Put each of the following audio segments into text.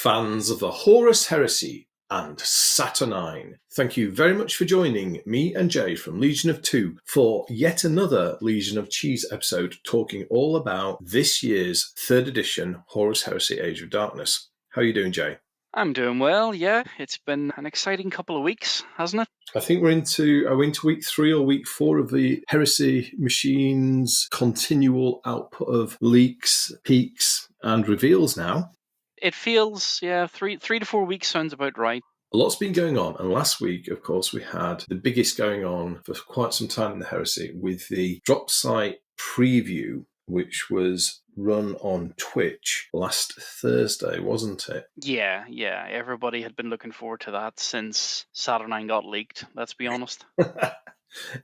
fans of the Horus Heresy and Saturnine. Thank you very much for joining me and Jay from Legion of Two for yet another Legion of Cheese episode talking all about this year's 3rd edition Horus Heresy Age of Darkness. How are you doing, Jay? I'm doing well, yeah. It's been an exciting couple of weeks, hasn't it? I think we're into week 3 or week 4 of the Heresy Machine's continual output of leaks, peaks, and reveals now. It feels, 3 to 4 weeks sounds about right. A lot's been going on, and last week, of course, we had the biggest going on for quite some time in the Heresy with the Dropsite preview, which was run on Twitch last Thursday, wasn't it? Yeah. Everybody had been looking forward to that since Saturnine got leaked, let's be honest.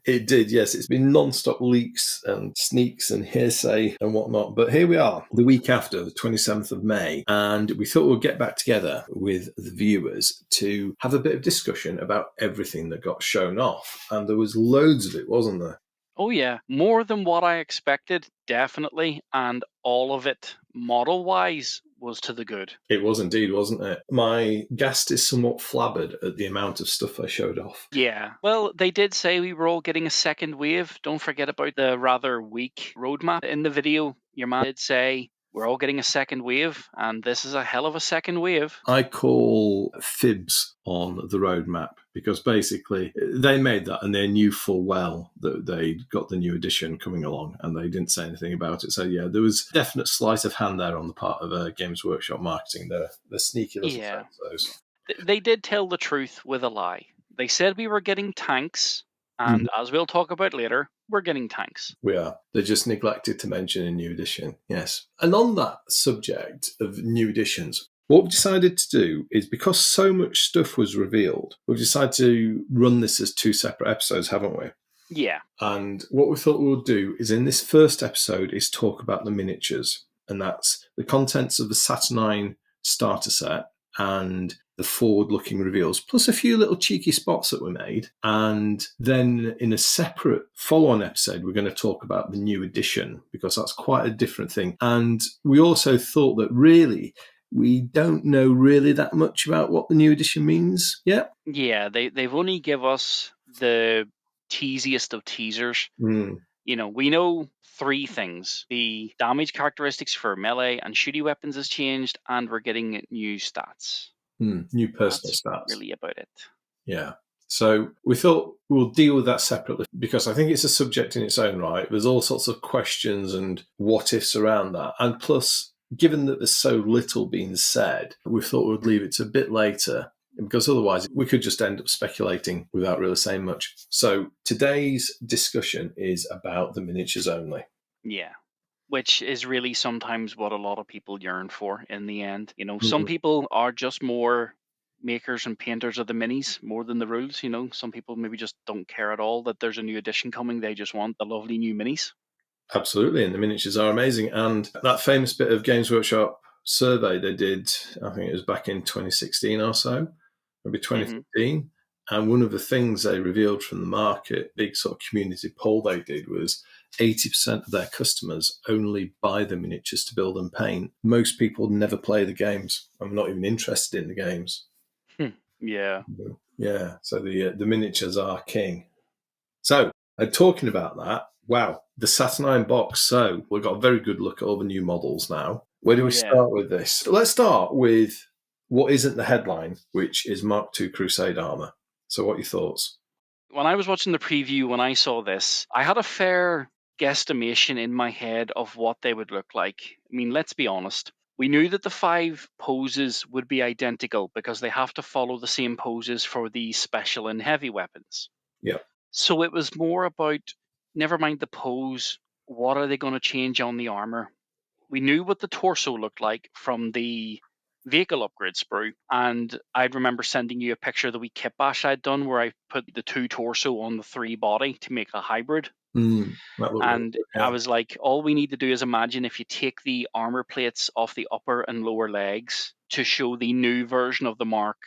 It did, yes. It's been non-stop leaks and sneaks and hearsay and whatnot. But here we are, the week after, the 27th of May, and we thought we'd get back together with the viewers to have a bit of discussion about everything that got shown off. And there was loads of it, wasn't there? Oh yeah, more than what I expected, definitely, and all of it, model-wise, was to the good. It was indeed, wasn't it? My ghast is somewhat flabbered at the amount of stuff I showed off. Yeah, well, they did say we were all getting a second wave. Don't forget about the rather weak roadmap in the video. Your man did say we're all getting a second wave, and this is a hell of a second wave. I call fibs on the roadmap because basically they made that and they knew full well that they'd got the new edition coming along and they didn't say anything about it. So yeah, there was definite sleight of hand there on the part of Games Workshop marketing. They're sneaky little those. They did tell the truth with a lie. They said we were getting tanks, and as we'll talk about later, we're getting tanks. We are. They just neglected to mention a new edition, yes. And on that subject of new editions, what we decided to do is, because so much stuff was revealed, we've decided to run this as 2 separate episodes, haven't we? Yeah. And what we thought we'll do is, in this first episode, is talk about the miniatures. And that's the contents of the Saturnine starter set and the forward-looking reveals, plus a few little cheeky spots that were made. And then in a separate follow-on episode, we're going to talk about the new edition, because that's quite a different thing. And we also thought that really, we don't know really that much about what the new edition means yet. Yeah, they've only give us the teasiest of teasers. You know, we know 3 things. The damage characteristics for melee and shooty weapons has changed, and we're getting new stats. New personal stats. That's really about it. Yeah. So we thought we'll deal with that separately because I think it's a subject in its own right. There's all sorts of questions and what-ifs around that. And plus, given that there's so little being said, we thought we'd leave it to a bit later because otherwise we could just end up speculating without really saying much. So today's discussion is about the miniatures only. Yeah. Which is really sometimes what a lot of people yearn for in the end. You know, some people are just more makers and painters of the minis more than the rules. You know, some people maybe just don't care at all that there's a new edition coming. They just want the lovely new minis. Absolutely, and the miniatures are amazing. And that famous bit of Games Workshop survey they did, I think it was back in 2016 or so, maybe 2015. And one of the things they revealed from the market, big sort of community poll they did, was 80% of their customers only buy the miniatures to build and paint. Most people never play the games. I'm not even interested in the games. Yeah. Yeah, so the miniatures are king. So, talking about that, wow, the Saturnine box. So, we've got a very good look at all the new models now. Where do we start with this? Let's start with what isn't the headline, which is Mark II Crusade armor. So, what are your thoughts? When I was watching the preview, when I saw this, I had a fair guesstimation in my head of what they would look like. I mean, let's be honest. We knew that the 5 poses would be identical because they have to follow the same poses for the special and heavy weapons. Yeah. So it was more about, never mind the pose, what are they going to change on the armor? We knew what the torso looked like from the vehicle upgrade sprue, and I'd remember sending you a picture of the wee kit bash I'd done where I put the 2 torso on the 3 body to make a hybrid. And I was like, all we need to do is imagine if you take the armor plates off the upper and lower legs to show the new version of the Mark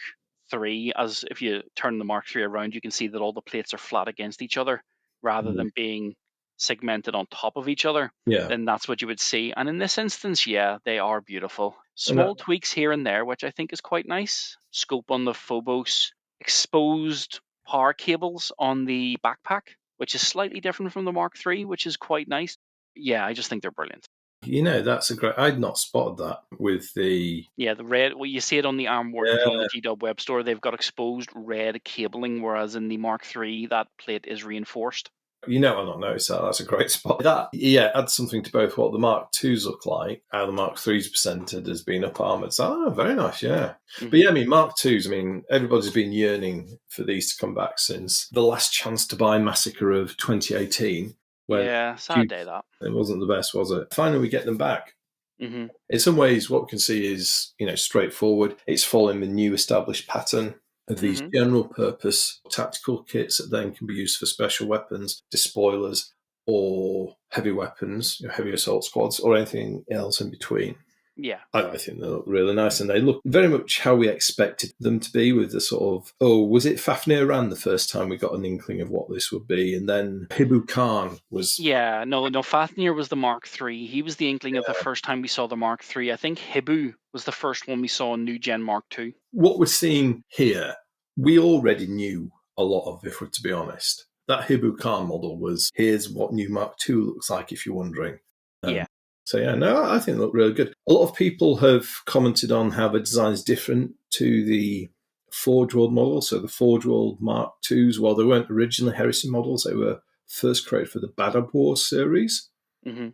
III, as if you turn the Mark III around, you can see that all the plates are flat against each other rather than being segmented on top of each other. Yeah. Then that's what you would see. And in this instance, yeah, they are beautiful. And that, Small tweaks here and there, which I think is quite nice. Scope on the Phobos, exposed power cables on the backpack, which is slightly different from the Mark III, which is quite nice. Yeah, I just think they're brilliant. that's a great. I'd not spotted that with the. Yeah, the red, well, you see it on the arm workers on the Yeah, GW web store. They've got exposed red cabling, whereas in the Mark III, that plate is reinforced. I've not noticed that. That's a great spot. That, yeah, adds something to both what the Mark IIs look like, how the Mark IIIs presented as being up armoured. So, very nice, yeah. But yeah, I mean, Mark IIs, everybody's been yearning for these to come back since the last chance to buy massacre of 2018. When Yeah, sad day that. it wasn't the best, was it? Finally, we get them back. Mm-hmm. In some ways, what we can see is, straightforward. It's following the new established pattern of these general purpose tactical kits that then can be used for special weapons, despoilers, or heavy weapons, heavy assault squads, or anything else in between. Yeah. I think they look really nice, and they look very much how we expected them to be, with the sort of, was it Fafnir Ran the first time we got an inkling of what this would be, and then Hibu Khan was... Yeah, no, Fafnir was the Mark III. He was the inkling of the first time we saw the Mark III. I think Hibu was the first one we saw in New Gen Mark II. What we're seeing here, we already knew a lot of, if we're to be honest. That Hibu Khan model was, here's what new Mark II looks like, if you're wondering. Yeah. So yeah, no, I think they look really good. A lot of people have commented on how the design is different to the Forge World model. So the Forge World Mark IIs, while they weren't originally Heresy models, they were first created for the Badab War series. And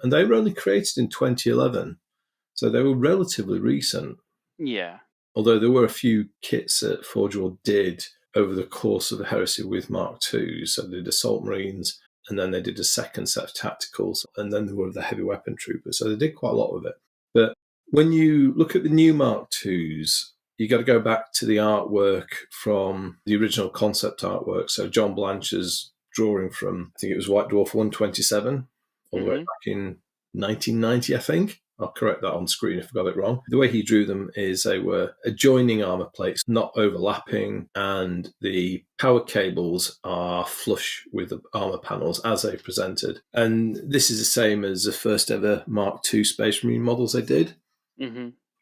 they were only created in 2011. So they were relatively recent. Yeah. Although there were a few kits that Forge World did over the course of the Heresy with Mark IIs. So they did Assault Marines, and then they did a second set of tacticals, and then there were the heavy weapon troopers. So they did quite a lot of it. But when you look at the new Mark IIs, you got to go back to the artwork from the original concept artwork. So John Blanchard's drawing from, I think it was White Dwarf 127, all the way back in 1990, I think. I'll correct that on screen if I got it wrong. The way he drew them is they were adjoining armor plates, not overlapping, and the power cables are flush with the armor panels as they presented. And this is the same as the first ever Mark II Space Marine models they did,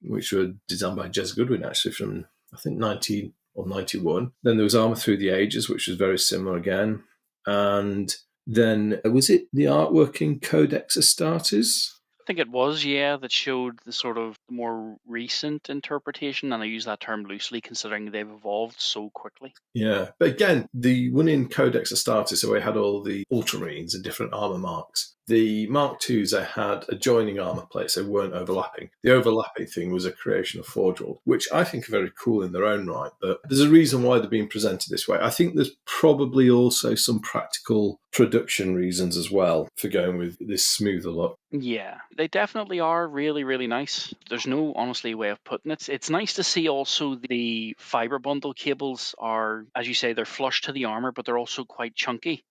which were designed by Jez Goodwin, actually, from, I think, 19 or 91. Then there was Armor Through the Ages, which was very similar again. And then, was it the artwork in Codex Astartes? I think it was, yeah, that showed the sort of more recent interpretation, and I use that term loosely considering they've evolved so quickly. Yeah, but again, the one in Codex Astartes, where we had all the Ultramarines and different armor marks. The Mark IIs, they had adjoining armor plates, they weren't overlapping. The overlapping thing was a creation of Forge World, which I think are very cool in their own right, but there's a reason why they're being presented this way. I think there's probably also some practical production reasons as well for going with this smoother look. Yeah, they definitely are really, really nice. There's no honestly way of putting it. It's nice to see also the fiber bundle cables are, as you say, they're flush to the armor, but they're also quite chunky.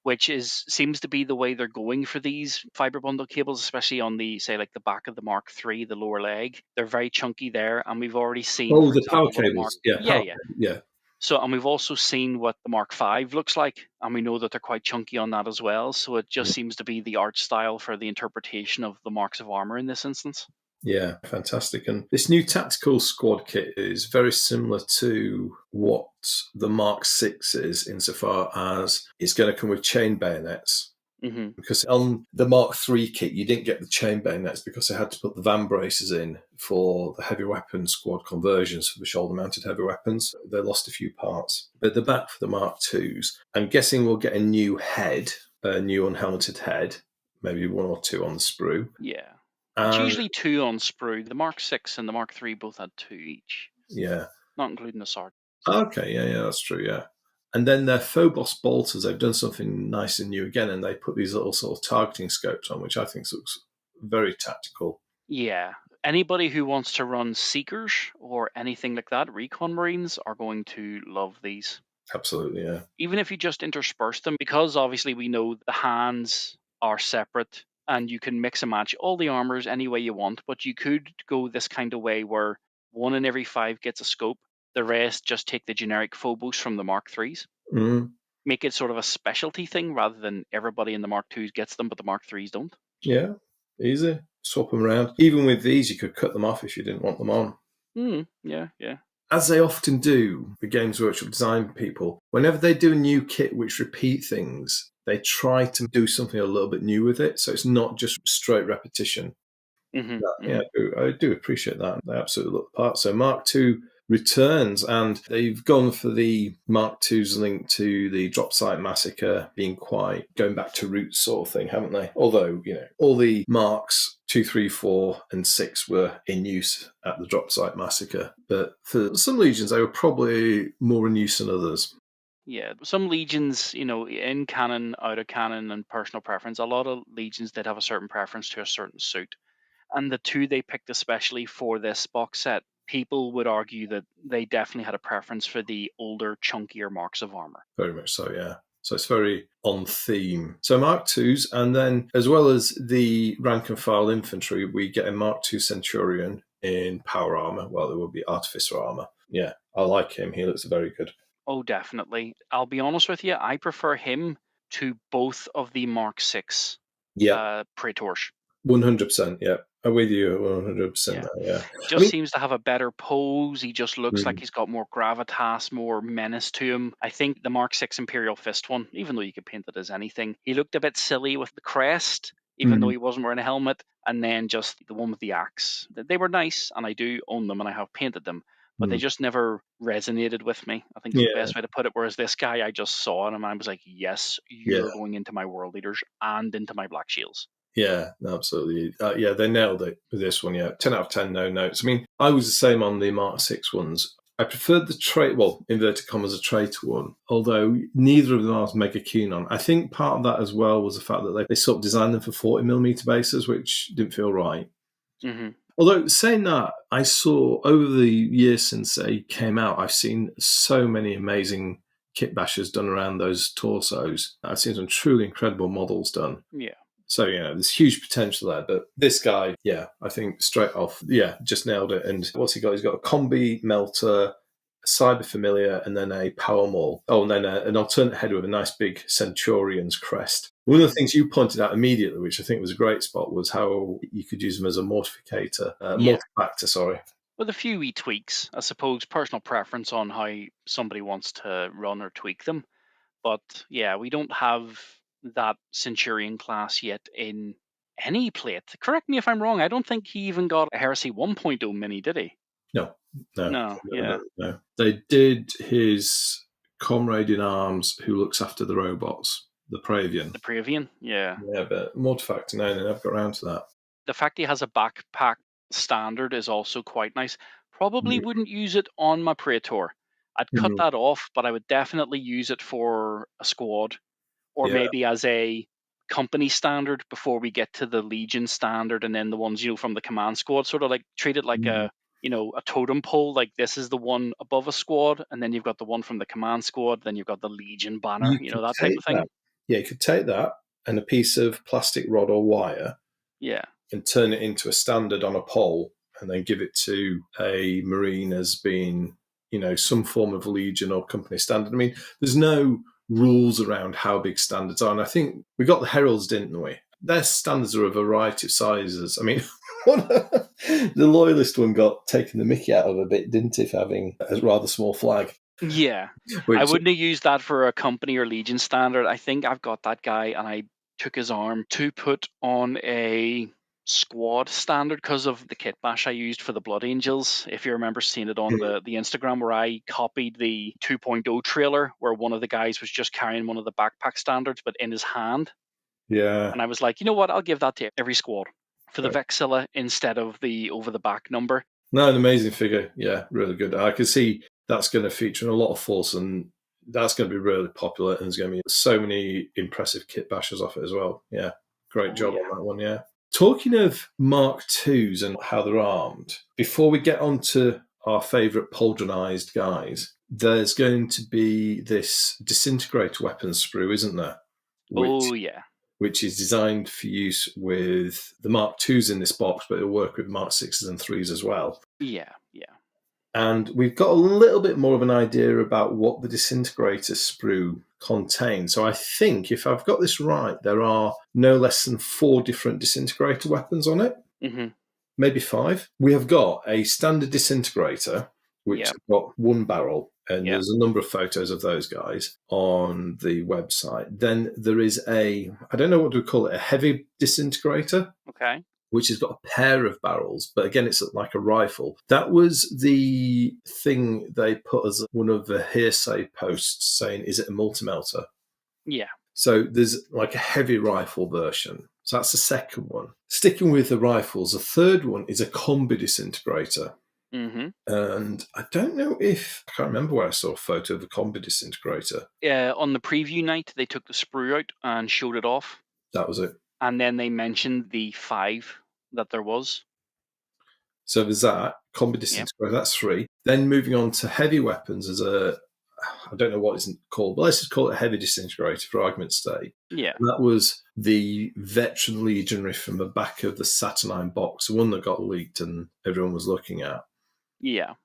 Which seems to be the way they're going for these fiber bundle cables, especially on the, say, like the back of the Mark III, the lower leg. They're very chunky there, and we've already seen. Oh, for the example, power cables. Yeah. So, and we've also seen what the Mark V looks like, and we know that they're quite chunky on that as well. So it just seems to be the art style for the interpretation of the marks of armor in this instance. Yeah, fantastic. And this new tactical squad kit is very similar to what the Mark VI is, insofar as it's going to come with chain bayonets. Because on the Mark III kit, you didn't get the chain bayonets because they had to put the van braces in for the heavy weapon squad conversions for the shoulder-mounted heavy weapons. They lost a few parts. But they're back for the Mark IIs. I'm guessing we'll get a new head, a new unhelmeted head, maybe one or two on the sprue. Yeah. It's usually two on sprue. The Mark VI and the Mark III both had two each. Yeah. Not including the Sarge. Okay, yeah, that's true, yeah. And then their Phobos bolters, they've done something nice and new again, and they put these little sort of targeting scopes on, which I think looks very tactical. Yeah. Anybody who wants to run Seekers or anything like that, Recon Marines, are going to love these. Absolutely, yeah. Even if you just intersperse them, because obviously we know the hands are separate, and you can mix and match all the armors any way you want, but you could go this kind of way where 1 in every 5 gets a scope, the rest just take the generic Phobos from the Mark IIIs. Make it sort of a specialty thing rather than everybody in the Mark IIs gets them, but the Mark IIIs don't. Yeah, easy. swap them around. Even with these, you could cut them off if you didn't want them on. Yeah. As they often do, the Games Workshop design people, whenever they do a new kit which repeat things, they try to do something a little bit new with it, so it's not just straight repetition. Yeah, I do appreciate that. They absolutely look the part. So Mark II returns, and they've gone for the Mark II's link to the Dropsite massacre being quite going back to roots sort of thing, haven't they? Although, all the Marks 2, 3, 4, and 6 were in use at the Dropsite massacre. But for some legions, they were probably more in use than others. Yeah, some legions, in canon, out of canon, and personal preference, a lot of legions did have a certain preference to a certain suit. And the two they picked especially for this box set, people would argue that they definitely had a preference for the older, chunkier marks of armor. Very much so, yeah. So it's very on theme. So Mark IIs, and then as well as the rank and file infantry, we get a Mark II Centurion in power armor. Well, there will be artificer armor. Yeah, I like him. He looks very good. Oh, definitely. I'll be honest with you, I prefer him to both of the Mark VI Praetors. 100%, yeah. I'm with you 100% Yeah. there, yeah. Just seems to have a better pose. He just looks like Mm. he's got more gravitas, more menace to him. I think the Mark VI Imperial Fist one, even though you could paint it as anything, he looked a bit silly with the crest, even though he wasn't wearing a helmet, and then just the one with the axe. They were nice, and I do own them, and I have painted them, but they just never resonated with me, I think is the Yeah, best way to put it. Whereas this guy, I just saw him, and I was like, yes, yeah. you're going into my World Leaders and into my Black Shields. Yeah, absolutely. Yeah, they nailed it with this one. Yeah, 10 out of 10, no notes. I mean, I was the same on the Mark VI ones. I preferred the trait, well, inverted commas, a traitor one, although neither of them I was mega keen on. I think part of that as well was the fact that they sort of designed them for 40mm bases, which didn't feel right. Mm-hmm. Although, saying that, I saw over the years since they came out, I've seen so many amazing kit bashes done around those torsos. I've seen some truly incredible models done. Yeah. So, there's huge potential there. But this guy, I think straight off, just nailed it. And what's he got? He's got a combi melter, a cyber familiar, and then a power maul. Oh, and then an alternate head with a nice big Centurion's crest. One of the things you pointed out immediately, which I think was a great spot, was how you could use them as a multifactor, sorry. With a few wee tweaks, I suppose, personal preference on how somebody wants to run or tweak them. But yeah, we don't have that Centurion class yet in any plate. Correct me if I'm wrong. I don't think he even got a Heresy 1.0 mini, did he? No. Yeah. No. They did his comrade in arms who looks after the robots, the Praevian. The Praevian, yeah. Yeah, but multifactor, no, they never got around to that. The fact he has a backpack standard is also quite nice. Probably wouldn't use it on my Praetor. I'd cut that off, but I would definitely use it for a squad, or maybe as a company standard before we get to the Legion standard, and then the ones from the command squad, sort of like treat it like a totem pole. Like this is the one above a squad, and then you've got the one from the command squad, then you've got the Legion banner, that type of thing. Yeah, you could take that and a piece of plastic rod or wire, and turn it into a standard on a pole, and then give it to a Marine as being some form of Legion or company standard. I mean, there's no rules around how big standards are, and I think we got the Heralds, didn't we? Their standards are a variety of sizes. I mean, the Loyalist one got taken the mickey out of a bit, didn't it, for having a rather small flag? Yeah, I wouldn't have used that for a company or Legion standard. I think I've got that guy, and I took his arm to put on a squad standard because of the kit bash I used for the Blood Angels. If you remember seeing it on the Instagram, where I copied the 2.0 trailer where one of the guys was just carrying one of the backpack standards but in his hand. Yeah. And I was like, you know what, I'll give that to every squad for the Vexilla instead of the over the back number. No, an amazing figure. Yeah, really good. I can see that's going to feature in a lot of force, and that's going to be really popular, and there's going to be so many impressive kit bashes off it as well. Yeah, great job on that one, yeah. Talking of Mark IIs and how they're armed, before we get on to our favourite pauldronized guys, there's going to be this disintegrator weapons sprue, isn't there? Which is designed for use with the Mark IIs in this box, but it'll work with Mark VIs and 3s as well. Yeah. And we've got a little bit more of an idea about what the disintegrator sprue contains. So I think, if I've got this right, there are no less than 4 different disintegrator weapons on it. Mm-hmm. maybe 5. We have got a standard disintegrator, which Yeah. has got one barrel, and Yeah. there's a number of photos of those guys on the website. Then there is I don't know what to call it, a heavy disintegrator, Okay. which has got a pair of barrels, but again, it's like a rifle. That was the thing they put as one of the hearsay posts saying, is it a multi-melter? Yeah. So there's like a heavy rifle version. So that's the second one. Sticking with the rifles, the third one is a combi disintegrator. Mm-hmm. And I don't know if, I can't remember where I saw a photo of a combi disintegrator. On the preview night, they took the sprue out and showed it off. That was it. And then they mentioned the 5 that there was. So there's that, combi Yeah. disintegrator, that's 3. Then moving on to heavy weapons as I don't know what it's called, but let's just call it a heavy disintegrator for argument's sake. Yeah. And that was the Veteran Legionary from the back of the Saturnine box, the one that got leaked and everyone was looking at. Yeah.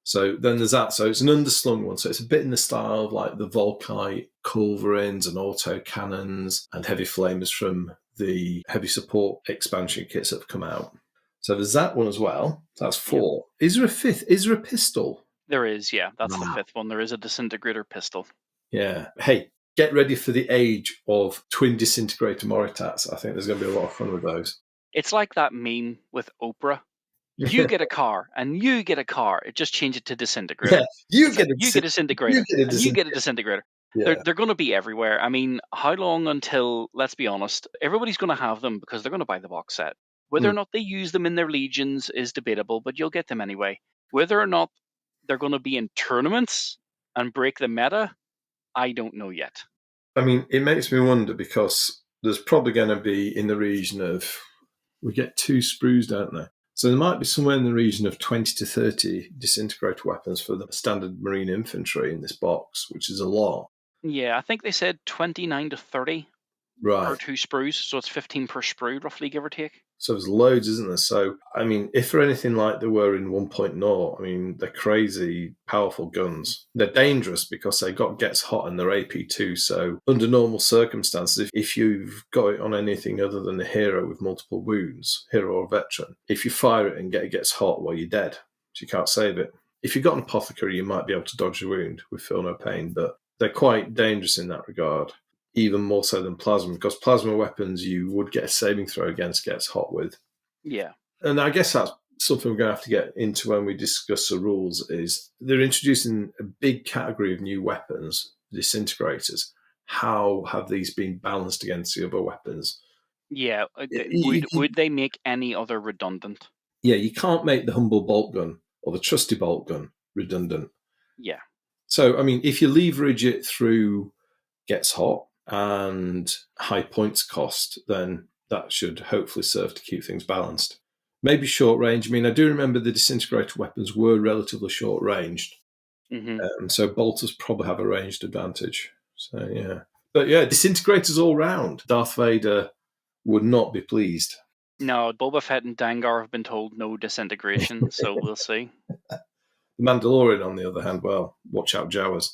So then there's that. So it's an underslung one. So it's a bit in the style of like the Volkite culverins and auto cannons and heavy flamers from the heavy support expansion kits that have come out. So there's that one as well. That's 4. Yep. Is there a 5th? Is there a pistol? There is, yeah. That's the 5th one. There is a disintegrator pistol. Yeah. Hey, get ready for the age of twin disintegrator Moritats. I think there's going to be a lot of fun with those. It's like that meme with Oprah. You get a car, and you get a car. It just changed it to disintegrator. Yeah, you get a disintegrator, and you get a disintegrator. Yeah. They're going to be everywhere. I mean, how long until, let's be honest, everybody's going to have them because they're going to buy the box set. Whether or not they use them in their legions is debatable, but you'll get them anyway. Whether or not they're going to be in tournaments and break the meta, I don't know yet. I mean, it makes me wonder because there's probably going to be in the region of, we get 2 sprues, don't they? So there might be somewhere in the region of 20 to 30 disintegrator weapons for the standard Marine infantry in this box, which is a lot. Yeah, I think they said 29 to 30 per 2 sprues, so it's 15 per sprue, roughly, give or take. So there's loads, isn't there? So, I mean, if they're anything like they were in 1.0, I mean, they're crazy, powerful guns. They're dangerous because they gets hot and they're AP2. So under normal circumstances, if you've got it on anything other than a hero with multiple wounds, hero or veteran, if you fire it and it gets hot, well, you're dead. So you can't save it. If you've got an apothecary, you might be able to dodge a wound with feel no pain, but they're quite dangerous in that regard. Even more so than plasma, because plasma weapons you would get a saving throw against gets hot with. Yeah. And I guess that's something we're going to have to get into when we discuss the rules, is they're introducing a big category of new weapons, disintegrators. How have these been balanced against the other weapons? Yeah. Would they make any other redundant? Yeah, you can't make the humble bolt gun or the trusty bolt gun redundant. Yeah. So, I mean, if you leverage it through gets hot and high points cost, then that should hopefully serve to keep things balanced. Maybe short range. I mean, I do remember the disintegrator weapons were relatively short ranged. Mm-hmm. So bolters probably have a ranged advantage. So, yeah. But yeah, disintegrators all round. Darth Vader would not be pleased. No, Boba Fett and Dangar have been told no disintegration, so we'll see. The Mandalorian, on the other hand, well, watch out, Jawas.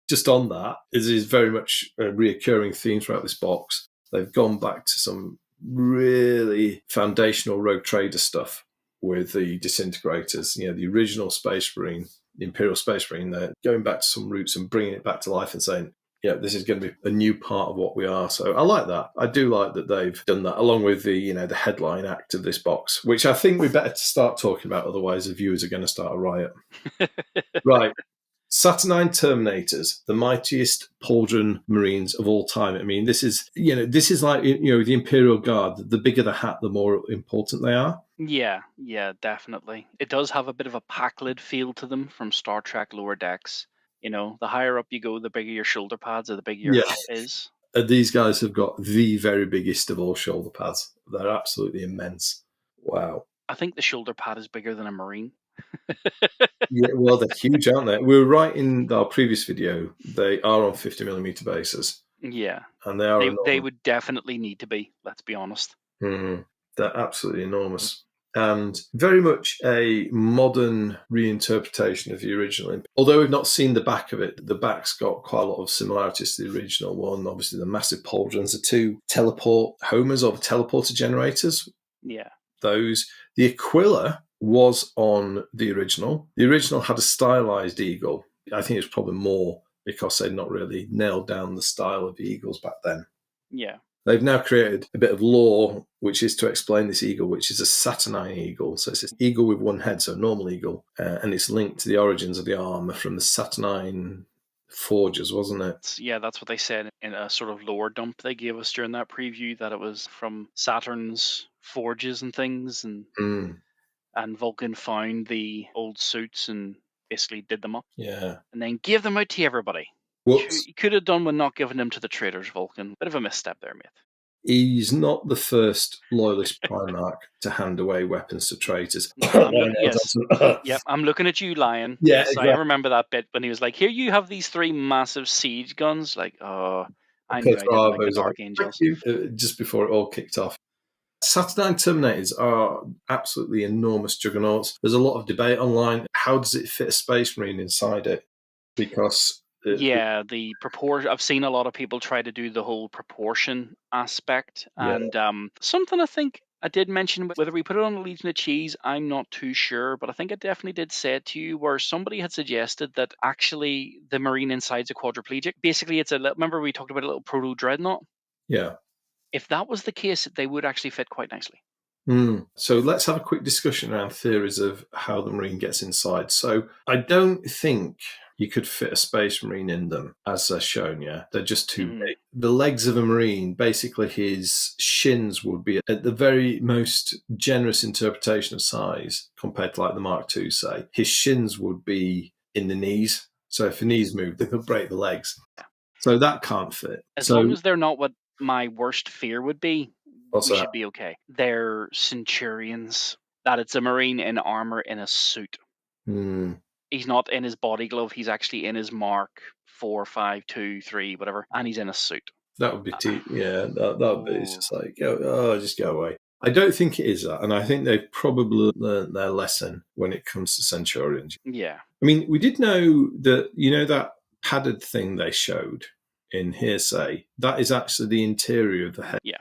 Just on that, it is very much a reoccurring theme throughout this box. They've gone back to some really foundational Rogue Trader stuff with the disintegrators. You know, the original Space Marine, the Imperial Space Marine, they're going back to some roots and bringing it back to life and saying, yeah, this is going to be a new part of what we are. So I like that. I do like that they've done that, along with the, the headline act of this box, which I think we better start talking about. Otherwise, the viewers are going to start a riot. Right. Saturnine Terminators, the mightiest pauldron Marines of all time. I mean, this is like, the Imperial Guard. The bigger the hat, the more important they are. Yeah, definitely. It does have a bit of a Packlid feel to them from Star Trek Lower Decks. The higher up you go, the bigger your shoulder pads or the bigger your hat is. And these guys have got the very biggest of all shoulder pads. They're absolutely immense. Wow. I think the shoulder pad is bigger than a Marine. Yeah, well, they're huge, aren't they? We were right in our previous video. They are on 50mm bases. Yeah. And they are they would definitely need to be, let's be honest. They're absolutely enormous. and very much a modern reinterpretation of the original. Although we've not seen the back of it, the back's got quite a lot of similarities to the original one. Obviously, the massive pauldrons, the two teleport homers or the teleporter generators. Yeah. Those. The Aquila was on the original. The original had a stylized eagle. I think it's probably more because they'd not really nailed down the style of the eagles back then. Yeah. They've now created a bit of lore, which is to explain this eagle, which is a Saturnine eagle. So it's an eagle with one head, so a normal eagle. And it's linked to the origins of the armor from the Saturnine forges, wasn't it? Yeah, that's what they said in a sort of lore dump they gave us during that preview, that it was from Saturn's forges and things, and Vulcan found the old suits and basically did them up. Yeah. And then gave them out to everybody. Whoops. You could have done with not giving them to the traders, Vulcan. Bit of a misstep there, mate. He's not the first loyalist Primarch to hand away weapons to traitors. Yes. Yep, I'm looking at you, Lion. Yeah, yes, exactly. I remember that bit when he was like, "Here, you have these 3 massive siege guns." Like, oh, I knew I didn't like the Dark Angels. Just before it all kicked off. Saturnine Terminators are absolutely enormous juggernauts. There's a lot of debate online. How does it fit a Space Marine inside it? Because the proportion. I've seen a lot of people try to do the whole proportion aspect, and something I think I did mention, whether we put it on a Legion of Cheese, I'm not too sure, but I think I definitely did say it to you, where somebody had suggested that actually the Marine inside's a quadriplegic. Basically, it's remember we talked about a little proto dreadnought? Yeah. If that was the case, they would actually fit quite nicely. So let's have a quick discussion around theories of how the Marine gets inside. So I don't think you could fit a Space Marine in them, as they're shown, yeah? They're just too big. The legs of a Marine, basically his shins would be at the very most generous interpretation of size compared to like the Mark II, say. His shins would be in the knees. So if the knees move, they could break the legs. So that can't fit. As long as they're not what my worst fear would be, we should be okay. They're Centurions. That it's a Marine in armor in a suit. He's not in his body glove. He's actually in his Mark 4, 5, 2, 3, whatever, and he's in a suit. That would be that would be. It's just like, just go away. I don't think it is that, and I think they've probably learned their lesson when it comes to Centurions. Yeah. I mean, we did know that, that padded thing they showed in Hearsay, that is actually the interior of the head. Yeah.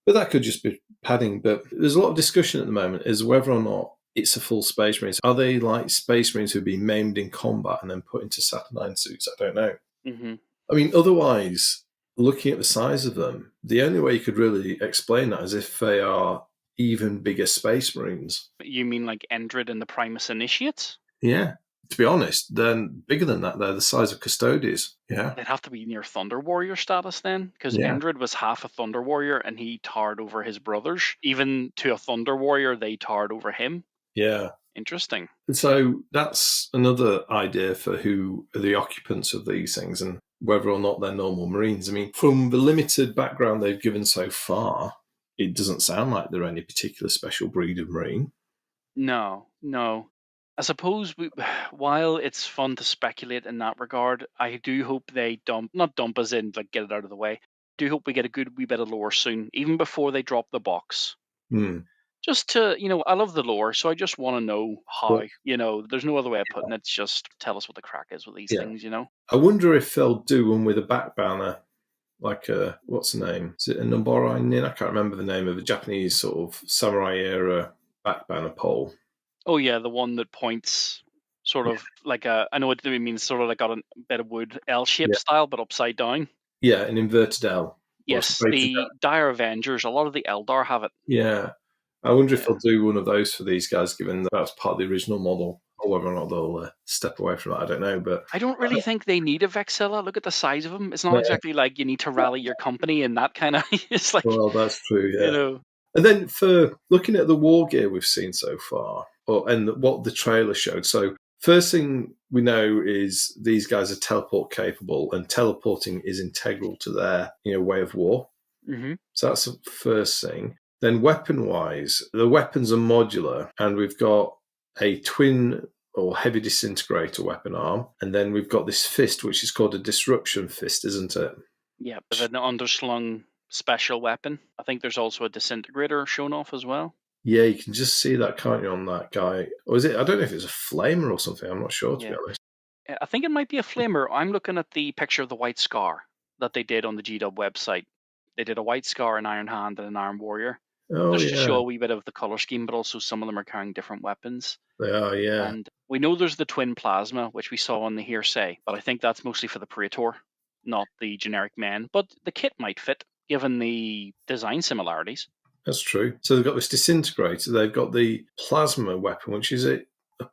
But that could just be padding. But there's a lot of discussion at the moment as whether or not it's a full Space Marines. Are they like Space Marines who've been maimed in combat and then put into Saturnine suits? I don't know. I mean, otherwise, looking at the size of them, the only way you could really explain that is if they are even bigger Space Marines. You mean like Endred and the Primus Initiates? Yeah. To be honest, they're bigger than that. They're the size of Custodes. Yeah. They'd have to be near Thunder Warrior status then, because Endred was half a Thunder Warrior and he towered over his brothers. Even to a Thunder Warrior, they towered over him. Yeah. Interesting. So that's another idea for who are the occupants of these things and whether or not they're normal Marines. I mean, from the limited background they've given so far, it doesn't sound like they're any particular special breed of Marine. No. I suppose while it's fun to speculate in that regard, I do hope they not dump as in like get it out of the way. Do hope we get a good wee bit of lore soon, even before they drop the box. Just to, I love the lore, so I just want to know how, there's no other way of putting it. It's just tell us what the crack is with these things, I wonder if they'll do one with a back banner, like what's the name? Is it a Nomborai Nin? I can't remember the name of the Japanese sort of samurai era back banner pole. Oh yeah, the one that points sort of like I know what it means, sort of like got a bit of wood L-shaped style, but upside down. Yeah, an inverted L. Yes, the Dire Avengers, a lot of the Eldar have it. Yeah. I wonder if they'll do one of those for these guys, given that that's part of the original model, or whether or not they'll step away from that. I don't know, but I don't really think they need a Vexilla. Look at the size of them. It's not exactly like you need to rally your company and that kind of. It's like, well, that's true. Yeah. And then for looking at the war gear we've seen so far, and what the trailer showed. So first thing we know is these guys are teleport capable, and teleporting is integral to their way of war. So that's the first thing. Then weapon-wise, the weapons are modular, and we've got a twin or heavy disintegrator weapon arm, and then we've got this fist, which is called a disruption fist, isn't it? Yeah, with an underslung special weapon. I think there's also a disintegrator shown off as well. Yeah, you can just see that, can't you, on that guy? Or is it? I don't know if it's a flamer or something. I'm not sure, to be Yeah. honest. I think it might be a flamer. I'm looking at the picture of the white scar that they did on the GW website. They did a white scar, an Iron Hand, and an Iron Warrior, Oh, just to show yeah, a wee bit of the color scheme, but also some of them are carrying different weapons. they are, yeah. And we know there's the twin plasma, which we saw on the hearsay, but I think that's mostly for the Praetor, not the generic men. But the kit might fit, given the design similarities. That's true. So they've got this disintegrator. They've got the plasma weapon, which is a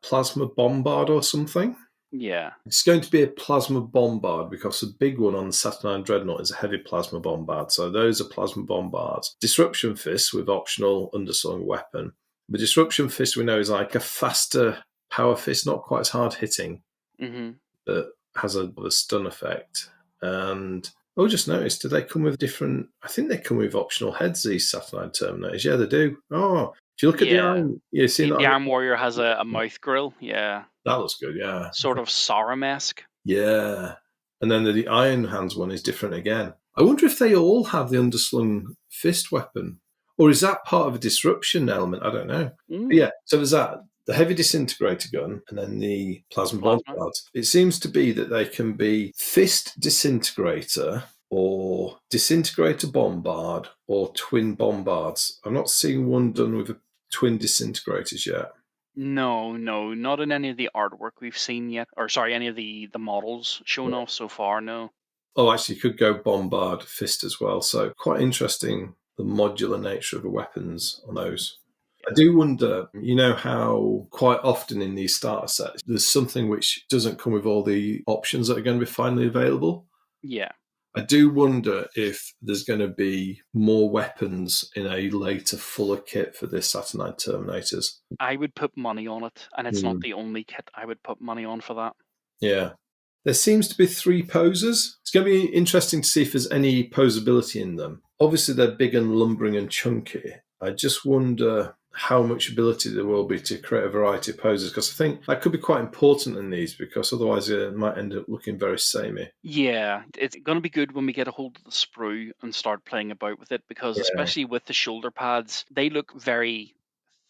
plasma bombard or something. Yeah. It's going to be a plasma bombard because the big one on the Saturnine Dreadnought is a heavy plasma bombard. So those are plasma bombards. Disruption Fist with optional underslung weapon. The Disruption Fist we know is like a faster power fist, not quite as hard hitting, Hmm. but has a stun effect. And just noticed, do they come with different? I think they come with optional heads, these Saturnine Terminators. Yeah, they do. Oh, if you look at the Yeah. iron, you've seen The that. Iron Warrior has a mouth grill. Yeah. That looks good, yeah. Sort of Sauron-esque. Yeah. And then the Iron Hands one is different again. I wonder if they all have the underslung fist weapon. Or is that part of a disruption element? I don't know. But yeah, so there's that. The heavy disintegrator gun and then the plasma Plasma. bombards. It seems to be that they can be fist disintegrator or disintegrator bombard or twin bombards. I'm not seeing one done with twin disintegrators yet. No, not in any of the artwork we've seen yet. Or sorry, any of the models shown off so far, no. Oh, actually, you could go bombard fist as well. So quite interesting, the modular nature of the weapons on those. I do wonder, you know how quite often in these starter sets, there's something which doesn't come with all the options that are going to be finally available. Yeah. I do wonder if there's going to be more weapons in a later, fuller kit for this Saturnine Terminators. I would put money on it, and it's not Mm. the only kit I would put money on for that. Yeah. There seems to be 3 posers. It's going to be interesting to see if there's any posability in them. Obviously, they're big and lumbering and chunky. I just wonder how much ability there will be to create a variety of poses, because I think that could be quite important in these, because otherwise it might end up looking very samey. Yeah, it's going to be good when we get a hold of the sprue and start playing about with it, because Yeah. especially with the shoulder pads, they look very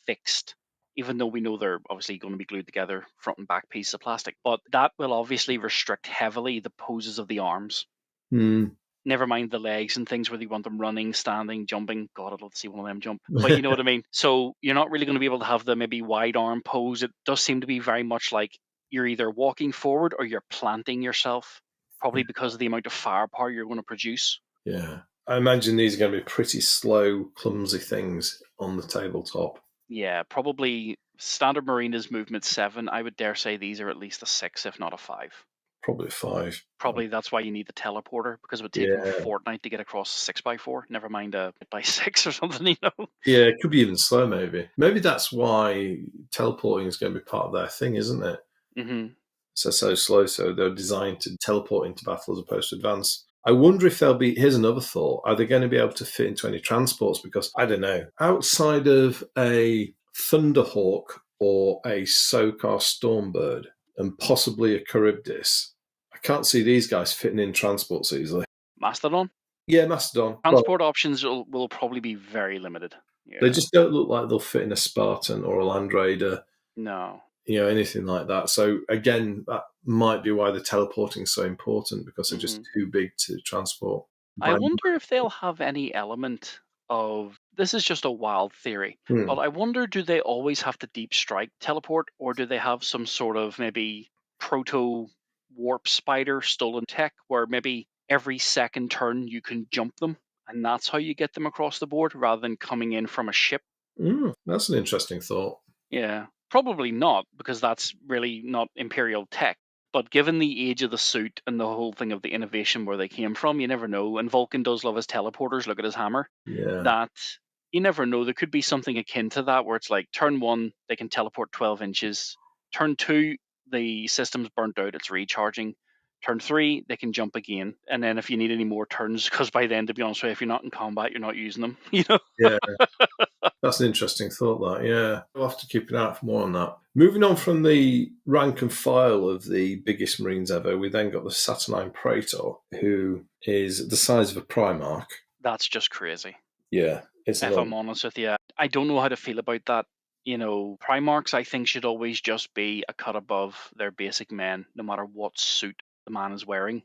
fixed, even though we know they're obviously going to be glued together, front and back piece of plastic. But that will obviously restrict heavily the poses of the arms. Mm. Never mind the legs and things where you want them running, standing, jumping. God, I'd love to see one of them jump. But you know what I mean? So you're not really going to be able to have the maybe wide arm pose. It does seem to be very much like you're either walking forward or you're planting yourself, probably because of the amount of firepower you're going to produce. Yeah. I imagine these are going to be pretty slow, clumsy things on the tabletop. Yeah, probably standard Marina's movement 7. I would dare say these are at least a 6, if not a 5. Probably 5. Probably that's why you need the teleporter, because it would take them a Yeah. fortnight to get across 6x4. Never mind a by 6 or something, you know? Yeah, it could be even slow, maybe. Maybe that's why teleporting is going to be part of their thing, isn't it? Hmm. So slow, so they're designed to teleport into battle as opposed to advance. I wonder if they'll be, here's another thought, are they going to be able to fit into any transports? Because, I don't know, outside of a Thunderhawk or a Sokar Stormbird and possibly a Charybdis, I can't see these guys fitting in transports easily. Mastodon? Yeah, Mastodon. Well, Transport options will probably be very limited. they Yeah. just don't look like they'll fit in a Spartan or a Land Raider, No. anything like that. So again, that might be why the teleporting is so important, because they're just too big to transport. I wonder if they'll have any element of, this is just a wild theory, but I wonder, do they always have to deep strike teleport, or do they have some sort of maybe proto warp spider stolen tech where maybe every second turn you can jump them, and that's how you get them across the board rather than coming in from a ship? That's an interesting thought. Yeah, probably not, because that's really not Imperial tech. But given the age of the suit and the whole thing of the innovation where they came from, you never know. And Vulcan does love his teleporters. Look at his hammer. Yeah. That you never know. There could be something akin to that, where it's like turn 1, they can teleport 12 inches. Turn 2, the system's burnt out, it's recharging. Turn 3, they can jump again. And then if you need any more turns, because by then, to be honest with you, if you're not in combat, you're not using them. You know. Yeah. That's an interesting thought, that. Yeah. We'll have to keep an eye out for more on that. Moving on from the rank and file of the biggest Marines ever, we then got the Saturnine Praetor, who is the size of a Primarch. That's just crazy. Yeah. It's If I'm annoying. honest with you, I don't know how to feel about that. Primarchs I think should always just be a cut above their basic men, no matter what suit the man is wearing.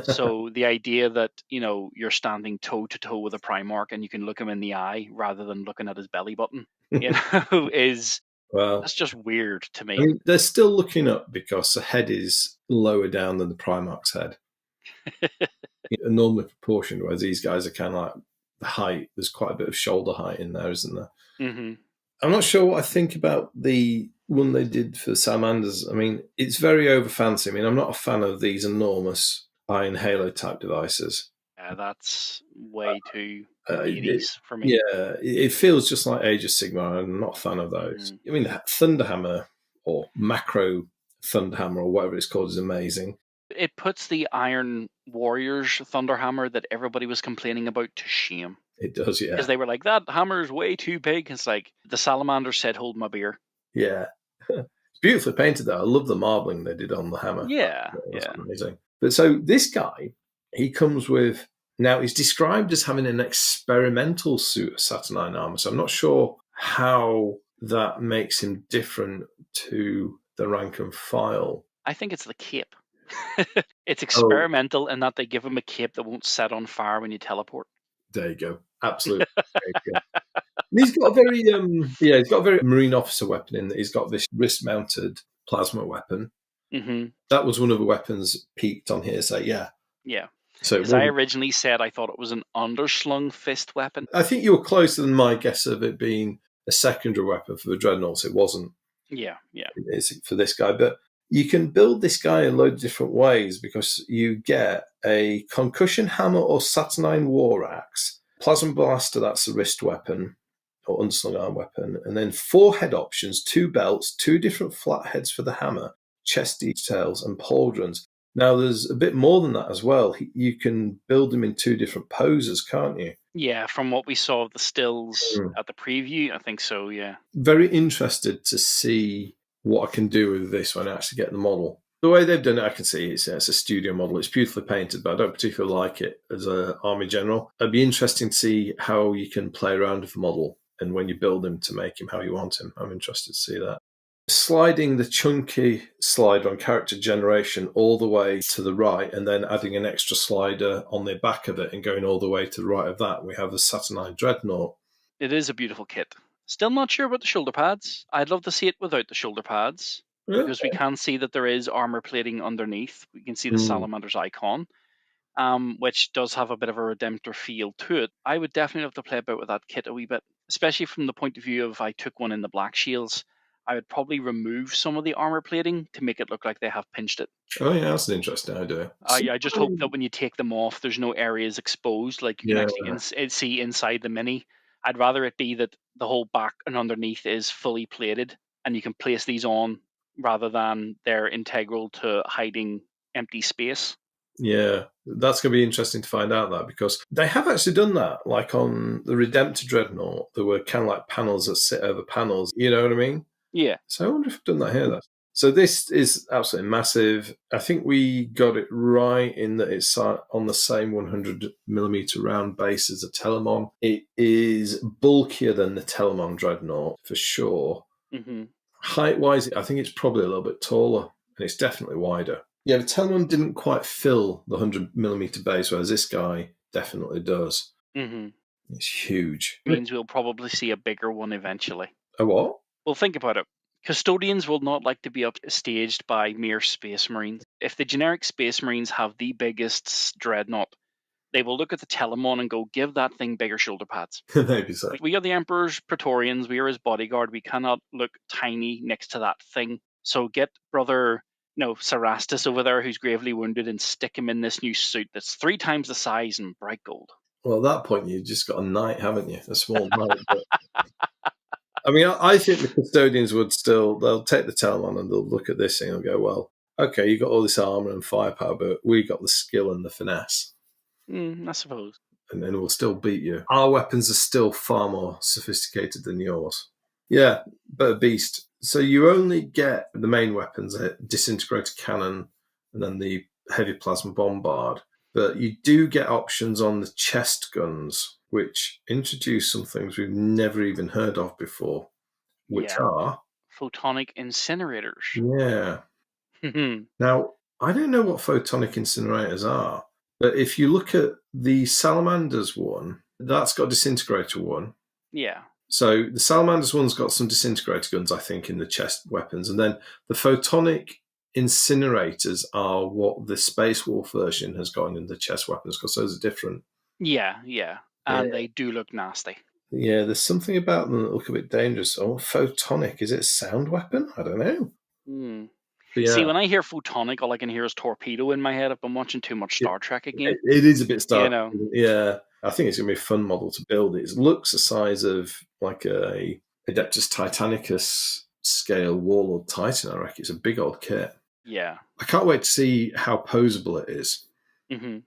So the idea that, you're standing toe to toe with a Primarch and you can look him in the eye rather than looking at his belly button, is Well, that's just weird to I me. mean, they're still looking up because the head is lower down than the Primarch's head, normally proportioned, whereas these guys are kind of like the height. There's quite a bit of shoulder height in there, isn't there? hmm I'm not sure what I think about the one they did for Salamanders. I mean, it's very over fancy. I mean, I'm not a fan of these enormous Iron Halo type devices. Yeah, that's way too It, 80s for me. yeah, it feels just like Age of Sigmar. I'm not a fan of those. hmm I mean, Thunderhammer or Macro Thunderhammer or whatever it's called is amazing. It puts the Iron Warriors Thunderhammer that everybody was complaining about to shame. It does, Because yeah. they were like, that hammer is way too big. It's like, the salamander said, hold my beer. Yeah. It's beautifully painted, though. I love the marbling they did on the hammer. Yeah, That's yeah. amazing. But so this guy, he comes with, now he's described as having an experimental suit of Saturnine armor. So I'm not sure how that makes him different to the rank and file. I think it's the cape. It's Oh, experimental in that they give him a cape that won't set on fire when you teleport. there you go. Absolutely. There you go. And he's got a very, he's got a very Marine officer weapon in that he's got this wrist mounted plasma weapon. hmm That was one of the weapons peaked on here. So, yeah. Yeah. So it Because I wasn't. originally said I thought it was an underslung fist weapon. I think you were closer than my guess of it being a secondary weapon for the Dreadnoughts. It wasn't. Yeah, yeah. It's for this guy. But you can build this guy in a load of different ways because you get a concussion hammer or Saturnine war axe, plasma blaster, that's the wrist weapon or underslung arm weapon, and then 4 head options, 2 belts, 2 different flat heads for the hammer, chest details, and pauldrons. Now, there's a bit more than that as well. You can build them in 2 different poses, can't you? Yeah, from what we saw of the stills Mm. at the preview, I think so, yeah. Very interested to see what I can do with this when I actually get the model. The way they've done it, I can see it's a studio model. It's beautifully painted, but I don't particularly like it as an army general. It'd be interesting to see how you can play around with the model and when you build him to make him how you want him. I'm interested to see that. Sliding the chunky slider on character generation all the way to the right and then adding an extra slider on the back of it and going all the way to the right of that, we have the Saturnine Dreadnought. It is a beautiful kit. Still not sure about the shoulder pads. I'd love to see it without the shoulder pads Yeah. because we can see that there is armor plating underneath. We can see the Mm. salamander's icon, which does have a bit of a redemptor feel to it. I would definitely have to play about with that kit a wee bit, especially from the point of view of I took one in the black shields. I would probably remove some of the armor plating to make it look like they have pinched it. Oh, yeah, that's an interesting idea. I just hope that when you take them off, there's no areas exposed, like you can Yeah, actually see inside the mini. I'd rather it be that the whole back and underneath is fully plated, and you can place these on rather than they're integral to hiding empty space. yeah, that's going to be interesting to find out that because they have actually done that. Like on the Redemptor Dreadnought, there were kind of like panels that sit over panels. You know what I mean? Yeah. So I wonder if I've done that here. So this is absolutely massive. I think we got it right in that it's on the same 100mm round base as a Telemon. It is bulkier than the Telemon Dreadnought for sure. hmm Height-wise, I think it's probably a little bit taller, and it's definitely wider. Yeah, the Telemon didn't quite fill the 100mm base, whereas this guy definitely does. hmm It's huge. Means we'll probably see a bigger one eventually. A what? Well, think about it. Custodians will not like to be upstaged by mere space marines. If the generic space marines have the biggest dreadnought, they will look at the Telemon and go, give that thing bigger shoulder pads. Maybe so. We are the Emperor's Praetorians. We are his bodyguard. We cannot look tiny next to that thing. So get brother, Cerastus over there who's gravely wounded and stick him in this new suit that's 3 times the size and bright gold. Well, at that point, you've just got a knight, haven't you? A small knight. But I mean, I think the custodians they'll take the Telemon and they'll look at this thing and go, well, okay, you got all this armor and firepower, but we got the skill and the finesse. I suppose. And then we'll still beat you. Our weapons are still far more sophisticated than yours. Yeah, but a beast. So you only get the main weapons, a disintegrator cannon, and then the heavy plasma bombard. But you do get options on the chest guns, which introduce some things we've never even heard of before, which Yeah. are, Photonic incinerators. yeah. Now, I don't know what photonic incinerators are, but if you look at the Salamanders one, that's got a disintegrator one. Yeah. So the Salamanders one's got some disintegrator guns, I think, in the chest weapons. And then the photonic incinerators are what the Space Wolf version has got in the chest weapons, because those are different. Yeah, yeah. Yeah. And they do look nasty. Yeah, there's something about them that look a bit dangerous. Oh, photonic. Is it a sound weapon? I don't know. Hmm. But See, yeah, when I hear photonic, all I can hear is torpedo in my head. I've been watching too much it, Star Trek again. it is a bit You stark. know. Yeah, I think it's going to be a fun model to build. It looks the size of like a Adeptus Titanicus scale Warlord Titan, I reckon. It's a big old kit. Yeah. I can't wait to see how posable it is.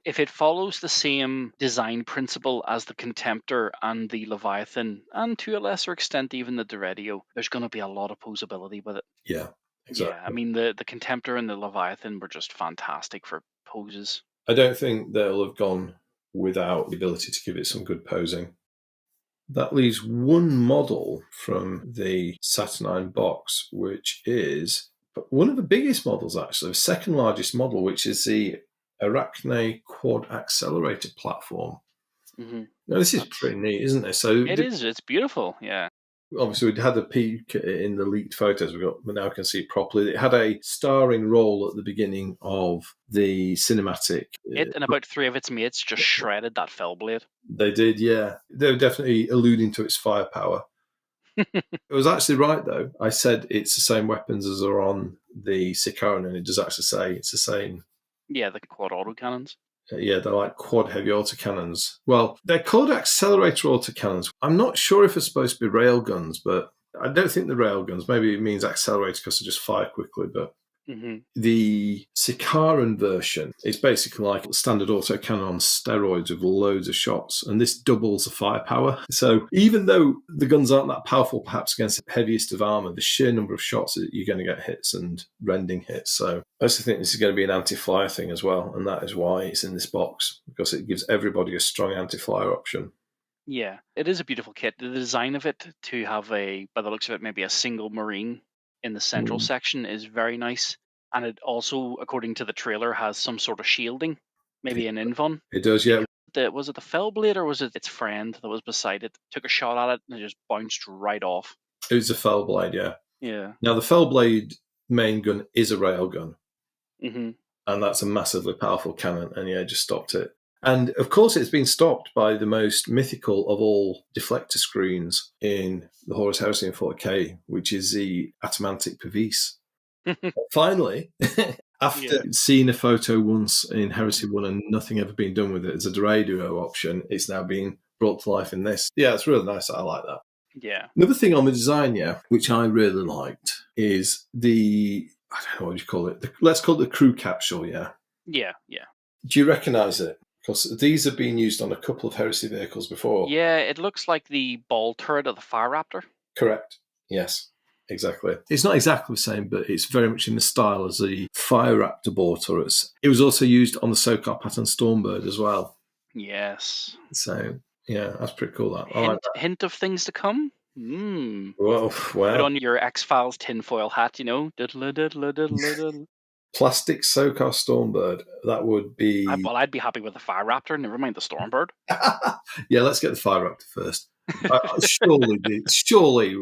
If it follows the same design principle as the Contemptor and the Leviathan, and to a lesser extent even the Doredio, there's going to be a lot of posability with it. Yeah, Yeah, I exactly. mean the Contemptor and the Leviathan were just fantastic for poses. I don't think they'll have gone without the ability to give it some good posing. That leaves one model from the Saturnine box, which is one of the biggest models, actually, the second largest model, which is the Arachne Quad Accelerator platform. hmm Now, this is That's pretty neat, isn't it? So, it is. It's beautiful. Yeah. obviously, we'd had a peek in the leaked photos but now we can see it properly. It had a starring role at the beginning of the cinematic. It and about three of its mates just shredded that fell blade. They did, yeah. They were definitely alluding to its firepower. It was actually right, though. I said it's the same weapons as are on the Sicaran, and it does actually say it's the same. Yeah, the quad autocannons. Yeah, they're like quad heavy autocannons. Well, they're called accelerator autocannons. I'm not sure if they're supposed to be rail guns, but I don't think they're rail guns. Maybe it means accelerator because they just fire quickly, but hmm the Sicaran version is basically like a standard autocannon on steroids with loads of shots, and this doubles the firepower. So even though the guns aren't that powerful, perhaps against the heaviest of armor, the sheer number of shots that you're going to get hits and rending hits. So I also think this is going to be an anti-flyer thing as well, and that is why it's in this box, because it gives everybody a strong anti-flyer option. Yeah, it is a beautiful kit. The design of it to have by the looks of it, maybe a single Marine in the central section is very nice. And it also, according to the trailer, has some sort of shielding, maybe an invuln. It does, yeah. Because was it the Fellblade or was it its friend that was beside it? Took a shot at it and it just bounced right off. It was a Fellblade, yeah. Yeah. Now, the Fellblade main gun is a railgun, hmm and that's a massively powerful cannon, and yeah, just stopped it. And of course, it's been stopped by the most mythical of all deflector screens in the Horus Heresy in 40K, which is the Atomantic Pavis. Finally, after seeing a photo once in Heresy 1 and nothing ever been done with it as a radio option, it's now being brought to life in this. Yeah, it's really nice. I like that. Yeah. Another thing on the design, yeah, which I really liked, is I don't know what you call it. Let's call it the crew capsule, yeah. Yeah, yeah. Do you recognise it? Because these have been used on a couple of Heresy vehicles before. Yeah, it looks like the ball turret of the Fire Raptor. Correct. Yes, exactly. It's not exactly the same, but it's very much in the style as the Fire Raptor ball turrets. It was also used on the Sokar pattern Stormbird as well. Yes. So, yeah, that's pretty cool. That. I like that. Hint of things to come? Whoa, Put wow. on your X-Files tinfoil hat, you know. Diddle, diddle, diddle, diddle. Plastic Sokar Stormbird. That would be... I'd be happy with the Fire Raptor, never mind the Stormbird. Yeah, let's get the Fire Raptor first. Surely,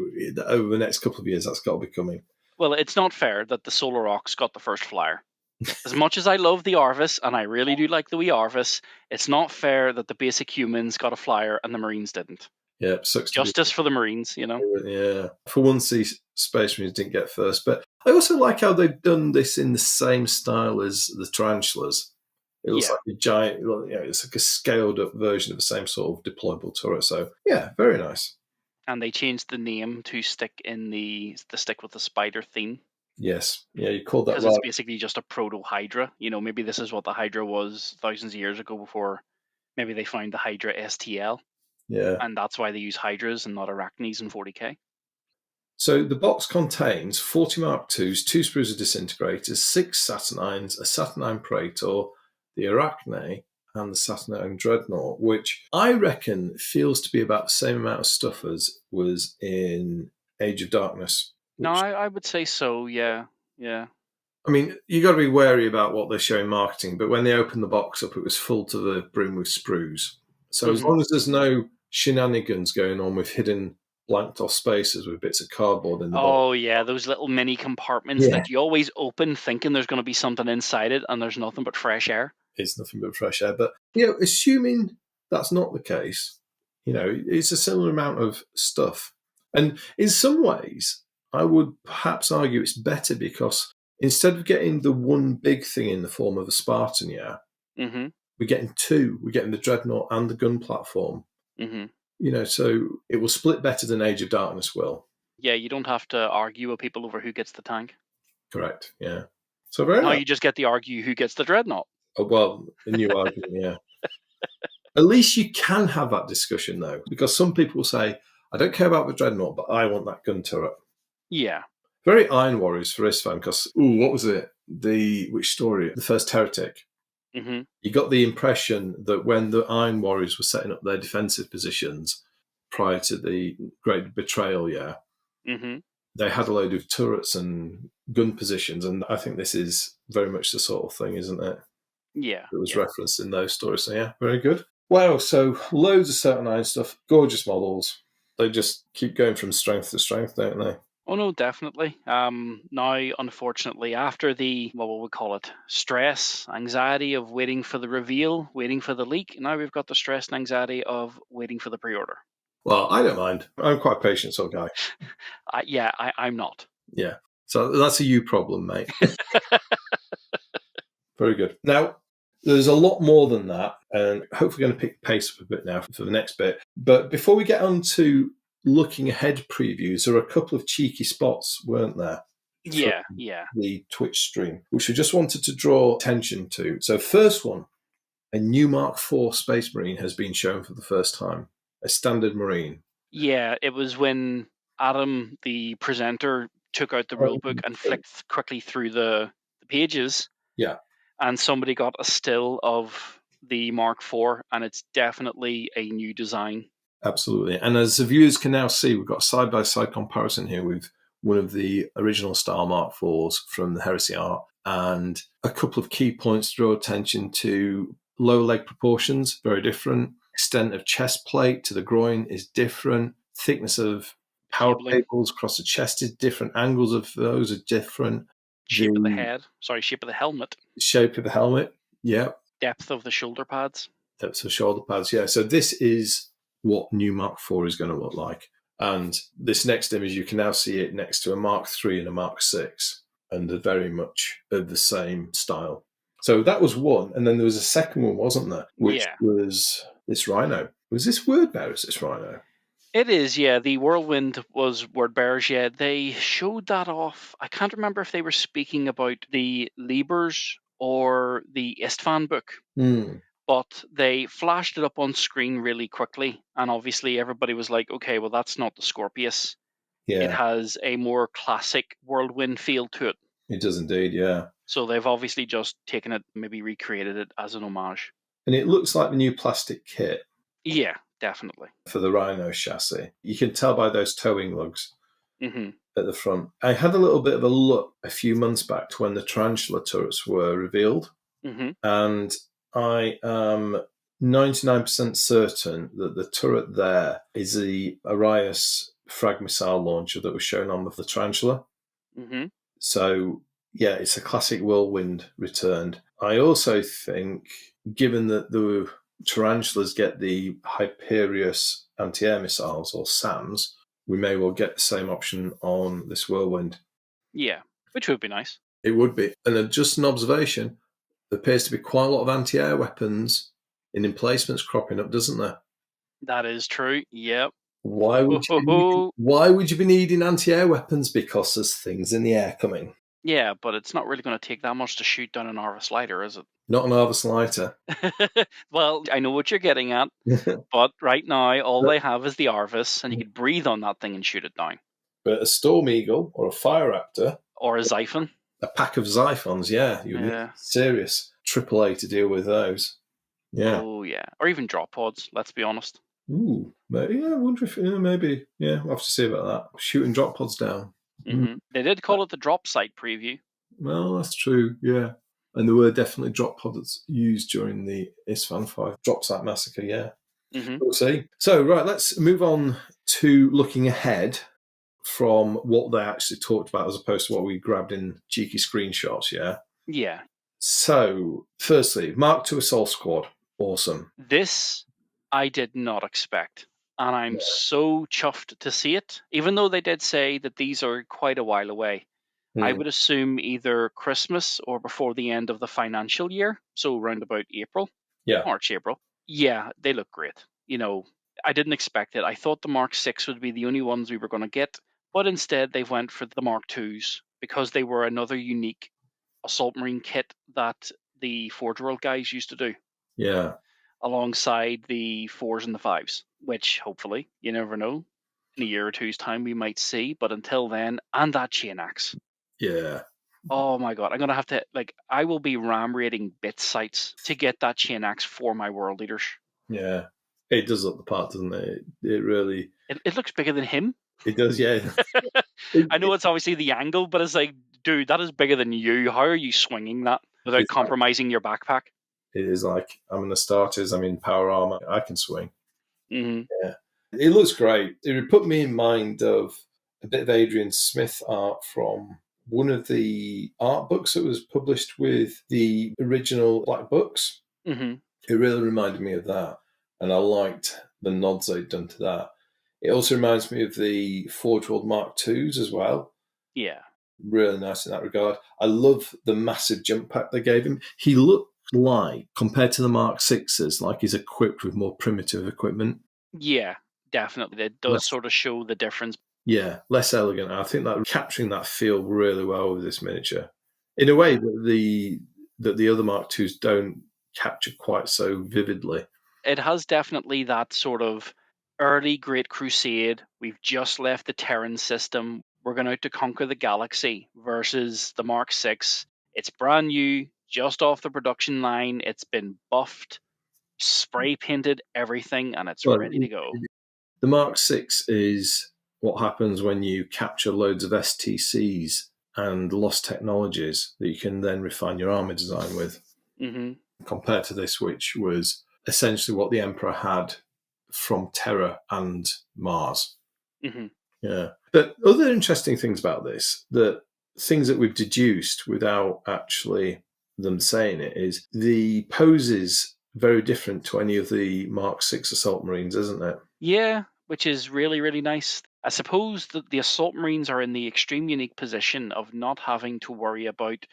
over the next couple of years, that's got to be coming. Well, it's not fair that the Solar Ox got the first flyer. As much as I love the Arvis, and I really do like the wee Arvis, it's not fair that the basic humans got a flyer and the Marines didn't. Yeah, sucks. Justice for the Marines, you know? Yeah. For once, these Space Marines didn't get first. But I also like how they've done this in the same style as the Tarantulas. It looks like a giant, it's like a scaled up version of the same sort of deployable turret. So, yeah, very nice. And they changed the name to stick in the stick with the spider theme. Yes. Yeah, you called that right. Because it's basically just a proto-Hydra. You know, maybe this is what the Hydra was thousands of years ago before maybe they found the Hydra STL. Yeah. And that's why they use Hydras and not Arachnes in 40k. So the box contains 40 Mark IIs, 2 sprues of disintegrators, 6 Saturnines, a Saturnine Praetor, the Arachne, and the Saturnine Dreadnought, which I reckon feels to be about the same amount of stuff as was in Age of Darkness. No, Which, I would say so. Yeah, yeah. I mean, you got to be wary about what they show in marketing, but when they opened the box up, it was full to the brim with sprues. So as long as there's no shenanigans going on with hidden blanked off spaces with bits of cardboard in the box. Oh yeah, those little mini compartments Yeah. that you always open thinking there's going to be something inside it, and there's nothing but fresh air. It's nothing but fresh air. But, assuming that's not the case, it's a similar amount of stuff. And in some ways, I would perhaps argue it's better because instead of getting the one big thing in the form of a Spartan, Mm-hmm. we're getting two. We're getting the Dreadnought and the gun platform. Mm-hmm. So it will split better than Age of Darkness will. Yeah, you don't have to argue with people over who gets the tank. Correct, yeah. So very Now nice. you just get to argue who gets the dreadnought. Oh, well, a new argument, yeah. At least you can have that discussion, though, because some people will say, I don't care about the Dreadnought, but I want that gun turret. Yeah. Very Iron Warriors for this fan, because, what was it? Which story? The First Heretic. Mm-hmm. You got the impression that when the Iron Warriors were setting up their defensive positions prior to the Great Betrayal, Mm-hmm. they had a load of turrets and gun positions, and I think this is very much the sort of thing, isn't it? Yeah. It was referenced in those stories, so yeah, very good. Wow, so loads of Saturnine stuff, gorgeous models. They just keep going from strength to strength, don't they? Oh no, definitely. Now, unfortunately, after the what would we call it, stress, anxiety of waiting for the reveal, waiting for the leak, now we've got the stress and anxiety of waiting for the pre-order. Well, I don't mind. I'm quite a patient sort of guy. I'm not. Yeah. So that's a you problem, mate. Very good. Now, there's a lot more than that, and hopefully going to pick the pace up a bit now for the next bit. But before we get on to looking ahead previews, there are a couple of cheeky spots, weren't there? Yeah. The Twitch stream, which we just wanted to draw attention to. So first one, a new Mark IV Space Marine has been shown for the first time, a standard Marine. Yeah, it was when Adam, the presenter, took out the rulebook and flicked quickly through the pages. Yeah. And somebody got a still of the Mark IV, and it's definitely a new design. Absolutely. And as the viewers can now see, we've got a side-by-side comparison here with one of the original style Mark IVs from the Heresy art, and a couple of key points to draw attention to. Lower leg proportions, very different. Extent of chest plate to the groin is different. Thickness of power cables across the chest is different. Angles of those are different. Shape of the head. Sorry, shape of the helmet. Shape of the helmet, yeah. Depth of the shoulder pads. Depth of shoulder pads, yeah. So this is what new Mark IV is going to look like. And this next image, you can now see it next to a Mark III and a Mark VI, and they're very much of the same style. So that was one. And then there was a second one, wasn't there? Which was this Rhino. Was this Word Bearers, this Rhino? It is, yeah. The Whirlwind was Word Bearers, yeah. They showed that off. I can't remember if they were speaking about the Liebers or the Istvan book. But they flashed it up on screen really quickly. And obviously everybody was like, okay, well, that's not the Scorpius. Yeah. It has a more classic Whirlwind feel to it. It does indeed, yeah. So they've obviously just taken it, maybe recreated it as an homage. And it looks like the new plastic kit. Yeah, definitely. For the Rhino chassis. You can tell by those towing lugs at the front. I had a little bit of a look a few months back to when the Tarantula turrets were revealed. And I am 99% certain that the turret there is the Arias frag missile launcher that was shown on the Tarantula. So, yeah, it's a classic Whirlwind returned. I also think, given that the Tarantulas get the Hyperius anti-air missiles, or SAMs, we may well get the same option on this Whirlwind. Yeah, which would be nice. It would be. And just an observation, there appears to be quite a lot of anti-air weapons in emplacements cropping up, doesn't there? That is true, yep. Why would you be needing anti-air weapons? Because there's things in the air coming. Yeah, but it's not really going to take that much to shoot down an Arvis lighter, is it? Not an Arvis lighter. Well, I know what you're getting at, but right now all they have is the Arvis, and you could breathe on that thing and shoot it down. But a Storm Eagle or a Fire Raptor. Or a Xiphon. A pack of Xiphons, yeah. You need serious AAA to deal with those. Yeah. Oh yeah, or even drop pods. Let's be honest. Ooh. Yeah, I wonder if, maybe. Yeah, we'll have to see about that. Shooting drop pods down. Mm. They did call it the Dropsite preview. Well, that's true. Yeah. And there were definitely drop pods used during the ISFAN 5 Dropsite massacre. Yeah. hmm We'll see. So, right, let's move on to looking ahead from what they actually talked about as opposed to what we grabbed in cheeky screenshots. Yeah. Yeah, So, firstly, Mark II Assault Squad. Awesome. this I did not expect, and I'm Yeah. so chuffed to see it. Even though they did say that these are quite a while away, I Hmm. would assume either Christmas or before the end of the financial year, so around about April, Yeah. March, April. Yeah, they look great. I didn't expect it. I thought the Mark 6 would be the only ones we were going to get, but instead they went for the Mark 2s because they were another unique assault marine kit that the Forge World guys used to do Yeah. alongside the 4s and the 5s, which hopefully, you never know, in a year or two's time we might see, but until then, and that chain axe. Yeah. Oh my god, I'm gonna have to I will be ram raiding bit sites to get that chain axe for my world leaders. Yeah. It does look the part, doesn't it? It really. It looks bigger than him. It does. Yeah. I know It, it's obviously the angle, but it's like, dude, that is bigger than you. How are you swinging that without it's like, compromising your backpack? it is like I'm in the starters. I'm in power armor. I can swing. hmm Yeah. It looks great. It would put me in mind of a bit of Adrian Smith art from one of the art books that was published with the original Black Books. hmm It really reminded me of that. And I liked the nods they'd done to that. It also reminds me of the Forge World Mark IIs as well. Yeah. Really nice in that regard. I love the massive jump pack they gave him. He looked like, compared to the Mark Sixes, like he's equipped with more primitive equipment. Yeah, definitely. It does Less, sort of show the difference. yeah, less elegant. I think that capturing that feel really well with this miniature, in a way Yeah. that the other Mark Twos don't capture quite so vividly. It has definitely that sort of early Great Crusade. We've just left the Terran system. We're going out to conquer the galaxy versus the Mark 6. It's brand new, just off the production line. It's been buffed, spray painted, everything, and it's ready Well, to go. the Mark Six is what happens when you capture loads of STCs and lost technologies that you can then refine your armor design with, hmm compared to this, which was essentially what the Emperor had from Terra and Mars. hmm Yeah. But other interesting things about this, that things that we've deduced without actually them saying it, is the poses very different to any of the Mark Six assault marines, isn't it? Yeah, which is really, really nice. I suppose that the assault marines are in the extreme unique position of not having to worry about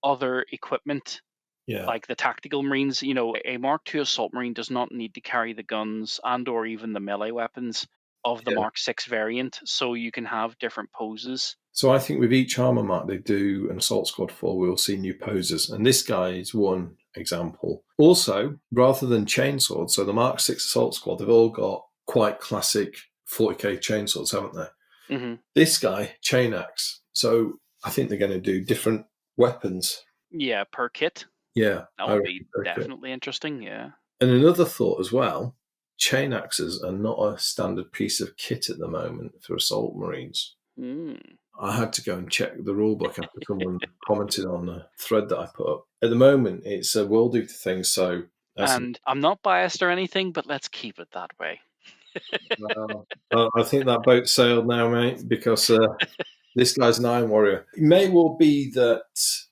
other equipment Yeah. like the tactical marines. A Mark II assault marine does not need to carry the guns and or even the melee weapons of the Yeah. Mark 6 variant, so you can have different poses. So I think with each armor mark they do an assault squad for, we'll see new poses. And this guy is one example. Also, rather than chainswords, so the Mark 6 assault squad, they've all got quite classic 40k chainswords, haven't they? hmm This guy, chain axe. So I think they're going to do different weapons. Yeah, per kit. Yeah, That I would reckon be very good. definitely interesting. Yeah. And another thought as well, chain axes are not a standard piece of kit at the moment for assault marines. Mm. I had to go and check the rule book after someone commented on the thread that I put up. At the moment, it's a world eater thing, so that's. And I'm not biased or anything, but let's keep it that way. I think that boat sailed now, mate, because this guy's an Iron Warrior. It may well be that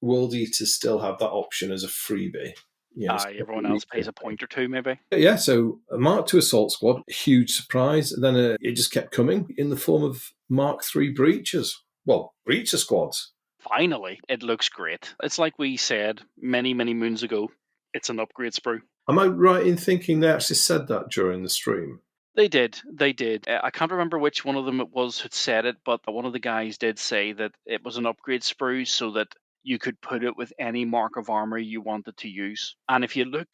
world eaters still have that option as a freebie. Everyone else pays a point or two, maybe. Yeah, so a Mark II Assault Squad, huge surprise. Then it just kept coming in the form of Mark III Breachers. Well, Breacher Squads. Finally, it looks great. It's like we said many, many moons ago. It's an upgrade sprue. Am I right in thinking they actually said that during the stream? They did. They did. I can't remember which one of them it was who said it, but one of the guys did say that it was an upgrade sprue so that you could put it with any mark of armor you wanted to use. And if you look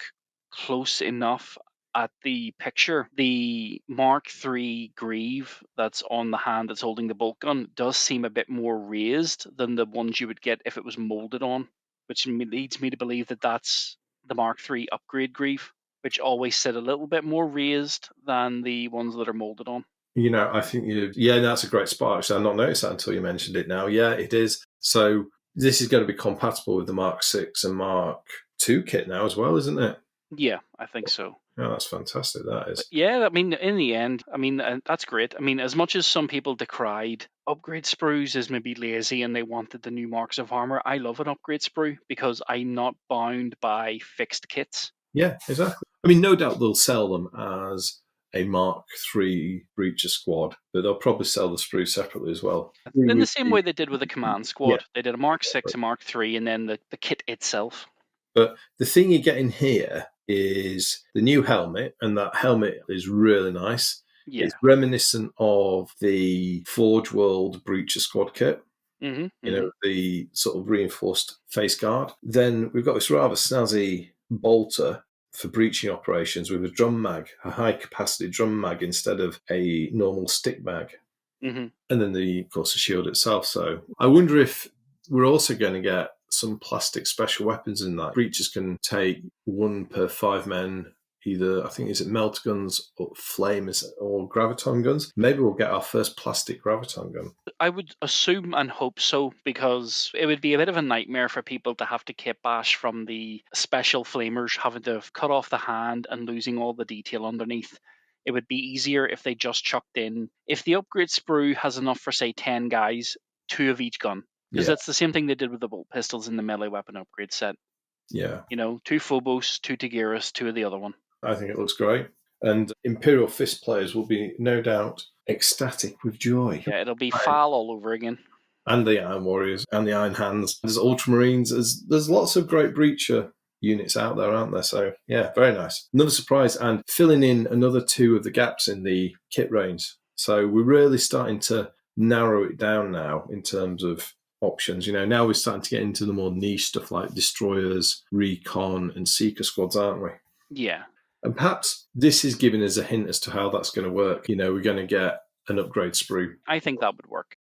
close enough at the picture, the Mark III greave that's on the hand that's holding the bolt gun does seem a bit more raised than the ones you would get if it was molded on, which leads me to believe that that's the Mark III upgrade greave. which always sit a little bit more raised than the ones that are molded on. I think that's a great spot. Actually, I've not noticed that until you mentioned it now. Yeah, it is. So this is going to be compatible with the Mark 6 and Mark 2 kit now as well, isn't it? Yeah, I think so. Oh, that's fantastic. That is. But yeah, I mean, in the end, I mean, that's great. I mean, as much as some people decried upgrade sprues as maybe lazy and they wanted the new marks of armor, I love an upgrade sprue because I'm not bound by fixed kits. Yeah, exactly. I mean, no doubt they'll sell them as a Mark 3 Breacher squad, but they'll probably sell the sprue separately as well. In the same way they did with the command Yeah. squad. They did a Mark 6, a Mark 3, and then the kit itself. But the thing you get in here is the new helmet, and that helmet is really nice. Yeah. It's reminiscent of the Forge World Breacher Squad kit. The sort of reinforced face guard. Then we've got this rather snazzy bolter for breaching operations with a drum mag, a high capacity drum mag instead of a normal stick mag. Mm-hmm. And then of course, the shield itself. So I wonder if we're also going to get some plastic special weapons in that. Breachers can take 1 per 5 men, either, I think, is it melt guns or flame or graviton guns? Maybe we'll get our first plastic graviton gun. I would assume and hope so, because it would be a bit of a nightmare for people to have to kit bash from the special flamers, having to cut off the hand and losing all the detail underneath. It would be easier if they just chucked in, if the upgrade sprue has enough for, say, 10 guys, 2 of each gun. Because that's the same thing they did with the bolt pistols in the melee weapon upgrade set. Yeah. 2 Phobos, 2 Tigeras, 2 of the other one. I think it looks great. And Imperial Fist players will be, no doubt, ecstatic with joy. Yeah, it'll be Fal all over again. And the Iron Warriors and the Iron Hands. There's Ultramarines. There's lots of great Breacher units out there, aren't there? So, yeah, very nice. Another surprise, and filling in another 2 of the gaps in the kit range. So we're really starting to narrow it down now in terms of options. Now we're starting to get into the more niche stuff like Destroyers, Recon, and Seeker squads, aren't we? Yeah. And perhaps this is giving us a hint as to how that's going to work. We're going to get an upgrade sprue. I think that would work.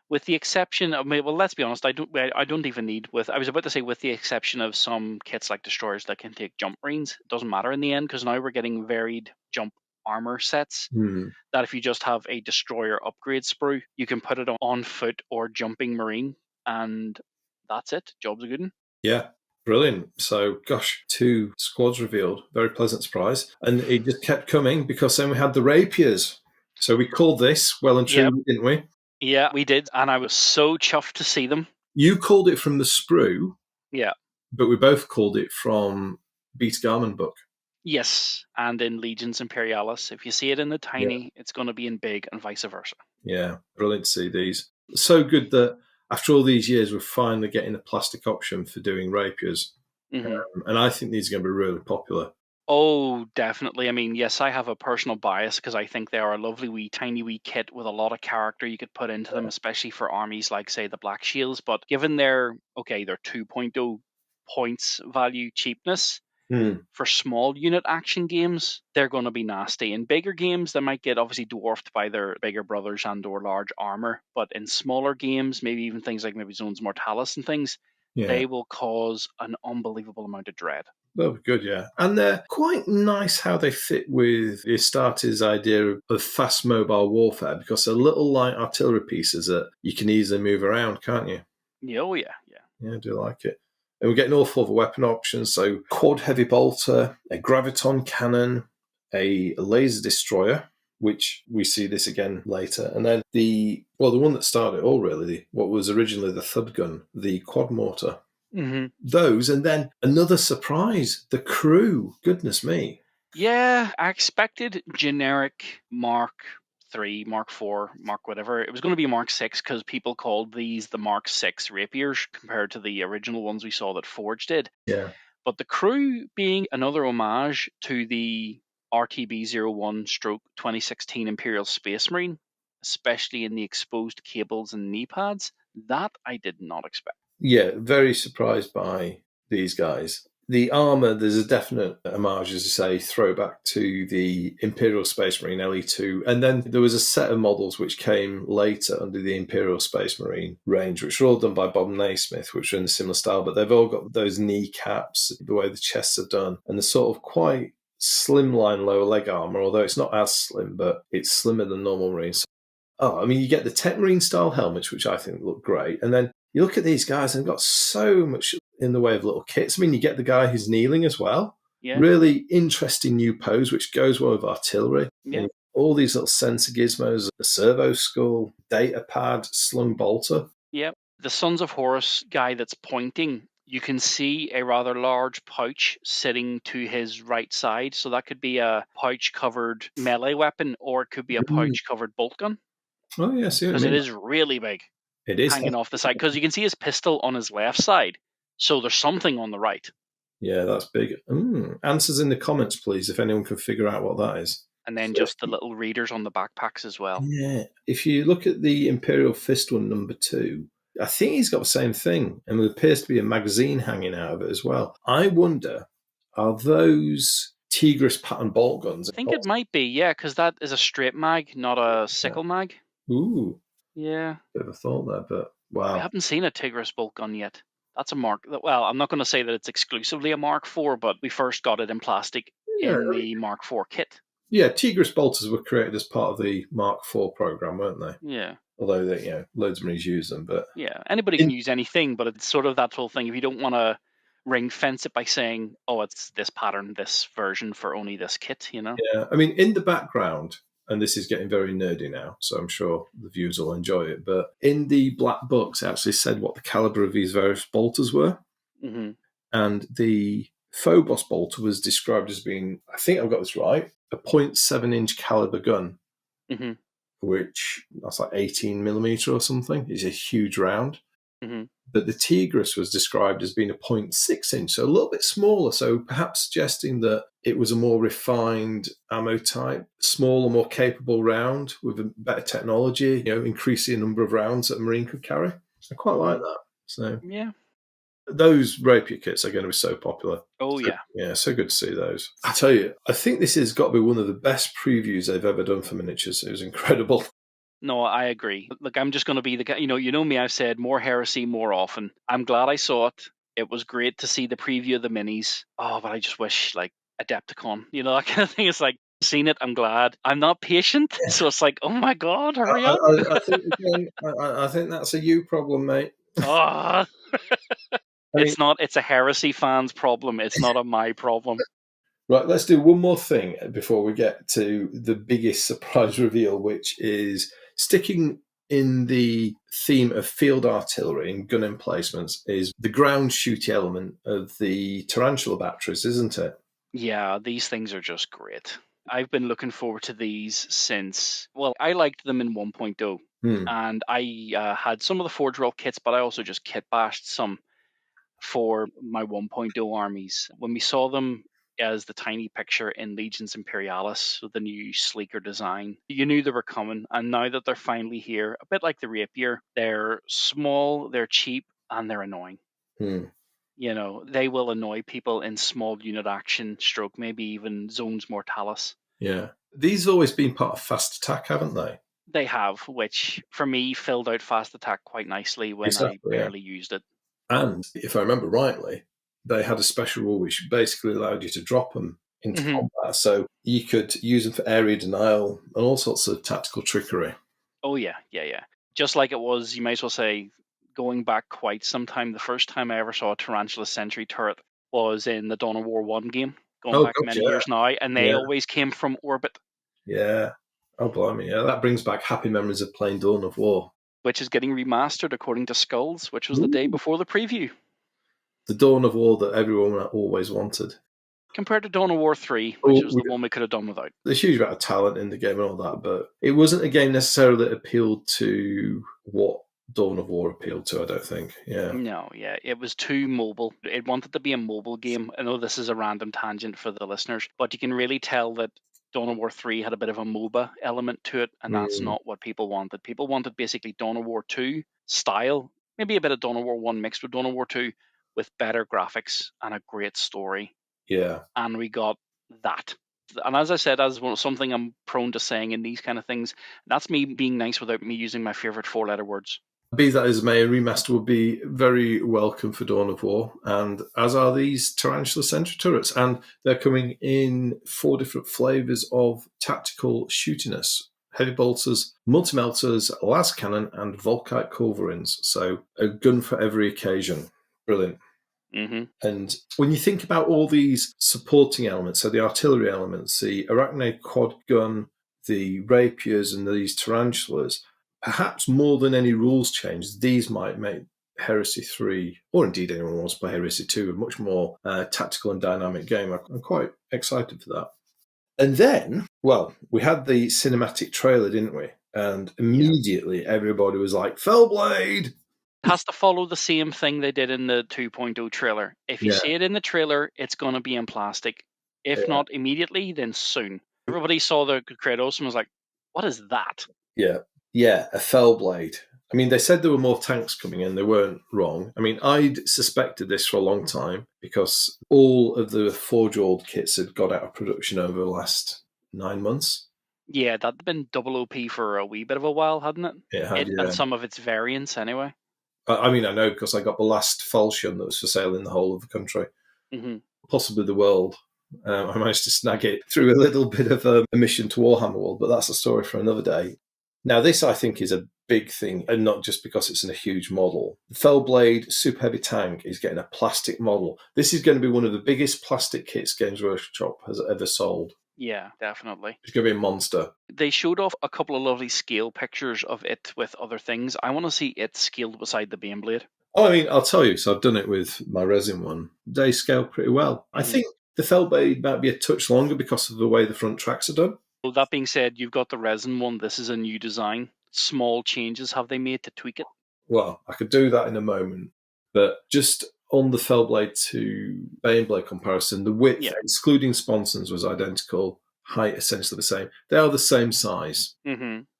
With the exception of, well, let's be honest, I don't even need I was about to say with the exception of some kits like Destroyers that can take jump marines. It doesn't matter in the end, because now we're getting varied jump armor sets that if you just have a Destroyer upgrade sprue, you can put it on foot or jumping marine, and that's it. Job's a good one. Yeah. Brilliant. So, gosh, 2 squads revealed. Very pleasant surprise. And it just kept coming because then we had the rapiers. So we called this well and truly, didn't we? Yeah, we did. And I was so chuffed to see them. You called it from the sprue. Yeah. But we both called it from Beta Garmin book. Yes. And in Legions Imperialis. If you see it in the tiny, it's going to be in big, and vice versa. Yeah. Brilliant to see these. So good that after all these years, we're finally getting a plastic option for doing rapiers. And I think these are going to be really popular. Oh, definitely. I mean, yes, I have a personal bias because I think they are a lovely tiny wee kit with a lot of character you could put into them, especially for armies like, say, the Black Shields. But given their 2.0 points value cheapness, for small unit action games, they're going to be nasty. In bigger games, they might get obviously dwarfed by their bigger brothers and or large armor. But in smaller games, maybe even things like maybe Zones Mortalis and things, they will cause an unbelievable amount of dread. That'll be good, yeah. And they're quite nice how they fit with the Astartes' idea of fast mobile warfare, because they're little light artillery pieces that you can easily move around, can't you? Oh, yeah. Yeah, I do like it. And we're getting all 4 of the weapon options. So quad heavy bolter, a graviton cannon, a laser destroyer, which we see this again later. And then the one that started it all, really, what was originally the thud gun, the quad mortar. Those, and then another surprise, the crew. Goodness me. Yeah, I expected generic Mark 3, Mark 4, Mark whatever. It was going to be Mark 6 because people called these the Mark 6 rapiers compared to the original ones we saw that Forge did. Yeah. But the crew being another homage to the RTB-01 stroke 2016 Imperial Space Marine, especially in the exposed cables and knee pads, that I did not expect. Yeah, very surprised by these guys. The armour, there's a definite homage, as you say, throwback to the Imperial Space Marine LE2. And then there was a set of models which came later under the Imperial Space Marine range, which were all done by Bob Naismith, which are in a similar style, but they've all got those kneecaps, the way the chests are done, and they're sort of quite slimline lower leg armor, although it's not as slim, but it's slimmer than normal Marines. Oh, I mean, you get the Tech Marine style helmets, which I think look great. And then you look at these guys and they've got so much in the way of little kits. I mean, you get the guy who's kneeling as well. Yeah. Really interesting new pose, which goes well with artillery. Yeah. And all these little sensor gizmos, the servo skull, data pad, slung bolter. Yeah. The Sons of Horus guy that's pointing, you can see a rather large pouch sitting to his right side. So that could be a pouch-covered melee weapon, or it could be a pouch-covered bolt gun. Oh, yeah, see what I Because it mean? is really big, It is. hanging off the side. Because you can see his pistol on his left side. So there's something on the right. Yeah, that's big. Answers in the comments, please, if anyone can figure out what that is. And then just the little readers on the backpacks as well. Yeah. If you look at the Imperial Fist one, number 2, I think he's got the same thing, and there appears to be a magazine hanging out of it as well. I wonder, are those Tigris pattern bolt guns? I think it might be, yeah, because that is a straight mag, not a sickle mag. Ooh. Yeah. Bit of a thought there, but I wow. haven't seen a Tigris bolt gun yet. That's a Mark. Well, I'm not going to say that it's exclusively a Mark IV, but we first got it in plastic in the Mark IV kit. Yeah, Tigris bolters were created as part of the Mark IV program, weren't they? Yeah. Although they, loads of Marines use them, but yeah, anybody can use anything, but it's sort of that whole thing. If you don't want to ring fence it by saying, "Oh, it's this pattern, this version for only this kit," Yeah, I mean, in the background, and this is getting very nerdy now, so I'm sure the viewers will enjoy it. But in the black books, it actually said what the caliber of these various bolters were, and the Phobos bolter was described as being, I think I've got this right, a 0.7-inch caliber gun, which that's like 18 millimeter or something. It's a huge round. But the Tigris was described as being a 0.6-inch, so a little bit smaller, so perhaps suggesting that it was a more refined ammo type, smaller, more capable round with a better technology, increasing the number of rounds that a Marine could carry. I quite like that. So Yeah. those rapier kits are going to be so popular. Oh, so, yeah. Yeah, so good to see those. I tell you, I think this has got to be one of the best previews they've ever done for miniatures. It was incredible. No, I agree. Look, I'm just going to be the guy. You know me. I've said more heresy more often. I'm glad I saw it. It was great to see the preview of the minis. Oh, but I just wish like Adepticon. That kind of thing. It's like seen it. I'm glad. I'm not patient, so it's like, oh my god, hurry up! I think that's a you problem, mate. Oh. It's not. It's a heresy fan's problem. It's not a my problem. Right, let's do one more thing before we get to the biggest surprise reveal, which is sticking in the theme of field artillery and gun emplacements, is the ground shooty element of the tarantula batteries, isn't it? Yeah, these things are just great. I've been looking forward to these since, well, I liked them in 1.0, and I had some of the Forge World kits, but I also just kit bashed some for my 1.0 armies. When we saw them as the tiny picture in Legions Imperialis with the new sleeker design, you knew they were coming, and now that they're finally here, a bit like the Rapier, they're small, they're cheap, and they're annoying. They will annoy people in small unit action, stroke maybe even Zones Mortalis. Yeah. These have always been part of fast attack, haven't they? They have, which for me filled out fast attack quite nicely when I barely used it. And if I remember rightly, they had a special rule which basically allowed you to drop them into combat. So you could use them for area denial and all sorts of tactical trickery. Oh, yeah. Just like it was, you might as well say, going back quite some time, the first time I ever saw a Tarantula Sentry turret was in the Dawn of War 1 game, going back many years now, and they always came from orbit. Yeah. Oh, blimey. Yeah, that brings back happy memories of playing Dawn of War. Which is getting remastered according to Skulls, which was the day before the preview. The Dawn of War that everyone always wanted. Compared to Dawn of War 3, which was the one we could have done without. There's a huge amount of talent in the game and all that, but it wasn't a game necessarily that appealed to what Dawn of War appealed to, I don't think. Yeah. No, yeah. It was too mobile. It wanted to be a mobile game. I know this is a random tangent for the listeners, but you can really tell that Dawn of War 3 had a bit of a MOBA element to it, and that's not what people wanted. People wanted basically Dawn of War 2 style, maybe a bit of Dawn of War 1 mixed with Dawn of War 2 with better graphics and a great story. Yeah. And we got that. And as I said, as something I'm prone to saying in these kind of things, that's me being nice without me using my favorite 4-letter words. Be that as may, a remaster would be very welcome for Dawn of War, and as are these Tarantula Sentry turrets. And they're coming in 4 different flavours of tactical shootiness: heavy bolters, multi-melters, las cannon, and Volkite culverins. So a gun for every occasion. Brilliant. Mm-hmm. And when you think about all these supporting elements, so the artillery elements, the Arachnid quad gun, the rapiers, and these tarantulas, perhaps more than any rules change, these might make Heresy 3, or indeed anyone who wants to play Heresy 2, a much more tactical and dynamic game. I'm quite excited for that. And then, well, we had the cinematic trailer, didn't we? And immediately everybody was like, Fellblade! Has to follow the same thing they did in the 2.0 trailer. If you Yeah. see it in the trailer, it's going to be in plastic. If not immediately, then soon. Everybody saw the Kratos and was like, what is that? Yeah, a Fellblade. I mean, they said there were more tanks coming in. They weren't wrong. I mean, I'd suspected this for a long time because all of the Forge World kits had got out of production over the last 9 months. Yeah, that'd been double OP for a wee bit of a while, hadn't it? It had, And some of its variants, anyway. I mean, I know because I got the last falchion that was for sale in the whole of the country, possibly the world. I managed to snag it through a little bit of a mission to Warhammer World, but that's a story for another day. Now, this, I think, is a big thing, and not just because it's in a huge model. The Fellblade Super Heavy Tank is getting a plastic model. This is going to be one of the biggest plastic kits Games Workshop has ever sold. Yeah, definitely. It's going to be a monster. They showed off a couple of lovely scale pictures of it with other things. I want to see it scaled beside the Baneblade. Oh, I mean, I'll tell you, so I've done it with my resin one. They scale pretty well. I think the Fellblade might be a touch longer because of the way the front tracks are done. Well, that being said, you've got the resin one. This is a new design. Small changes have they made to tweak it? Well, I could do that in a moment, but just on the Fellblade to Baneblade comparison, the width, excluding sponsons, was identical. Height essentially the same. They are the same size.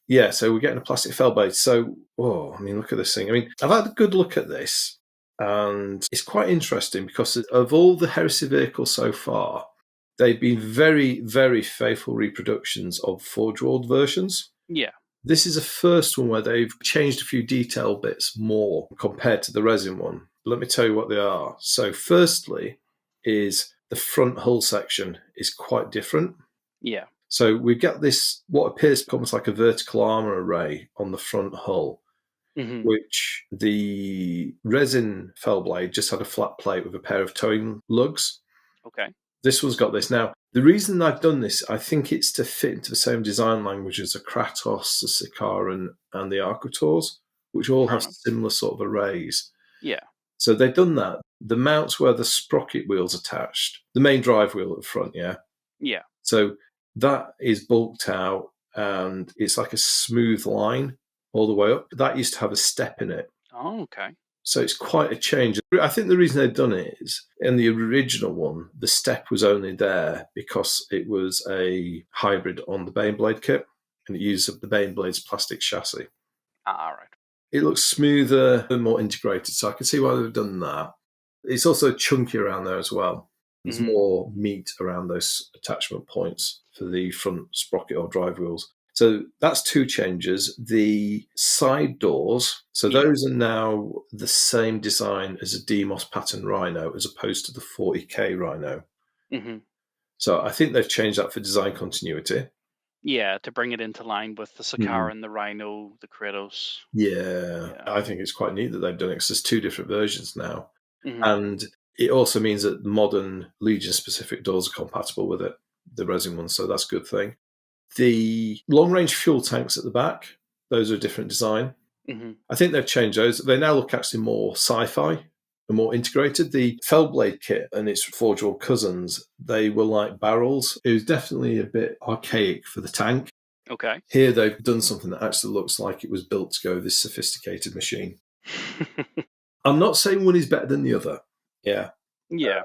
Yeah, so we're getting a plastic Fellblade. So, I mean, look at this thing. I mean, I've had a good look at this, and it's quite interesting because of all the Heresy vehicles so far, they've been very, very faithful reproductions of Forge World versions. Yeah. This is the first one where they've changed a few detail bits more compared to the resin one. Let me tell you what they are. So firstly is the front hull section is quite different. Yeah. So we've got this, what appears to be almost like a vertical armor array on the front hull, which the resin Fellblade just had a flat plate with a pair of towing lugs. Okay. This one's got this. Now, the reason I've done this, I think it's to fit into the same design language as the Kratos, the Sikaran, and the Arcutors, which all have similar sort of arrays. Yeah. So they've done that. The mounts where the sprocket wheel's attached, the main drive wheel at the front, yeah? Yeah. So that is bulked out, and it's like a smooth line all the way up. That used to have a step in it. Oh, okay. So it's quite a change. I think the reason they've done it is, in the original one, the step was only there because it was a hybrid on the Baneblade kit, and it used the Baneblade's plastic chassis. All right. It looks smoother and more integrated, so I can see why they've done that. It's also chunky around there as well. There's more meat around those attachment points for the front sprocket or drive wheels. So that's 2 changes. The side doors, so those are now the same design as a Demos pattern Rhino as opposed to the 40K Rhino. So I think they've changed that for design continuity. Yeah, to bring it into line with the Sikaran, the Rhino, the Kratos. Yeah, I think it's quite neat that they've done it because there's 2 different versions now. And it also means that the modern Legion-specific doors are compatible with it, the resin ones, so that's a good thing. The long-range fuel tanks at the back, those are a different design. I think they've changed those. They now look actually more sci-fi and more integrated. The Fellblade kit and its Forge World cousins, they were like barrels. It was definitely a bit archaic for the tank. Okay. Here they've done something that actually looks like it was built to go with this sophisticated machine. I'm not saying one is better than the other. Yeah. Yeah.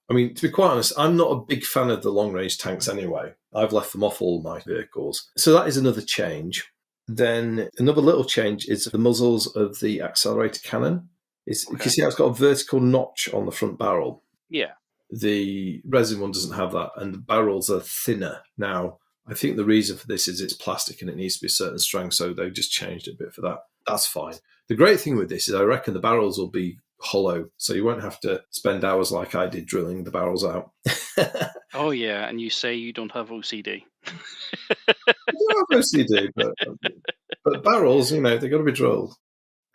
I mean, to be quite honest, I'm not a big fan of the long-range tanks anyway. I've left them off all my vehicles. So that is another change. Then another little change is the muzzles of the accelerator cannon. You can see how it's got a vertical notch on the front barrel. Yeah. The resin one doesn't have that, and the barrels are thinner. Now, I think the reason for this is it's plastic and it needs to be a certain strength, so they've just changed it a bit for that. That's fine. The great thing with this is I reckon the barrels will be hollow, so you won't have to spend hours like I did drilling the barrels out. Oh yeah, and you say you don't have OCD. Obviously you do, but barrels, they've got to be drilled.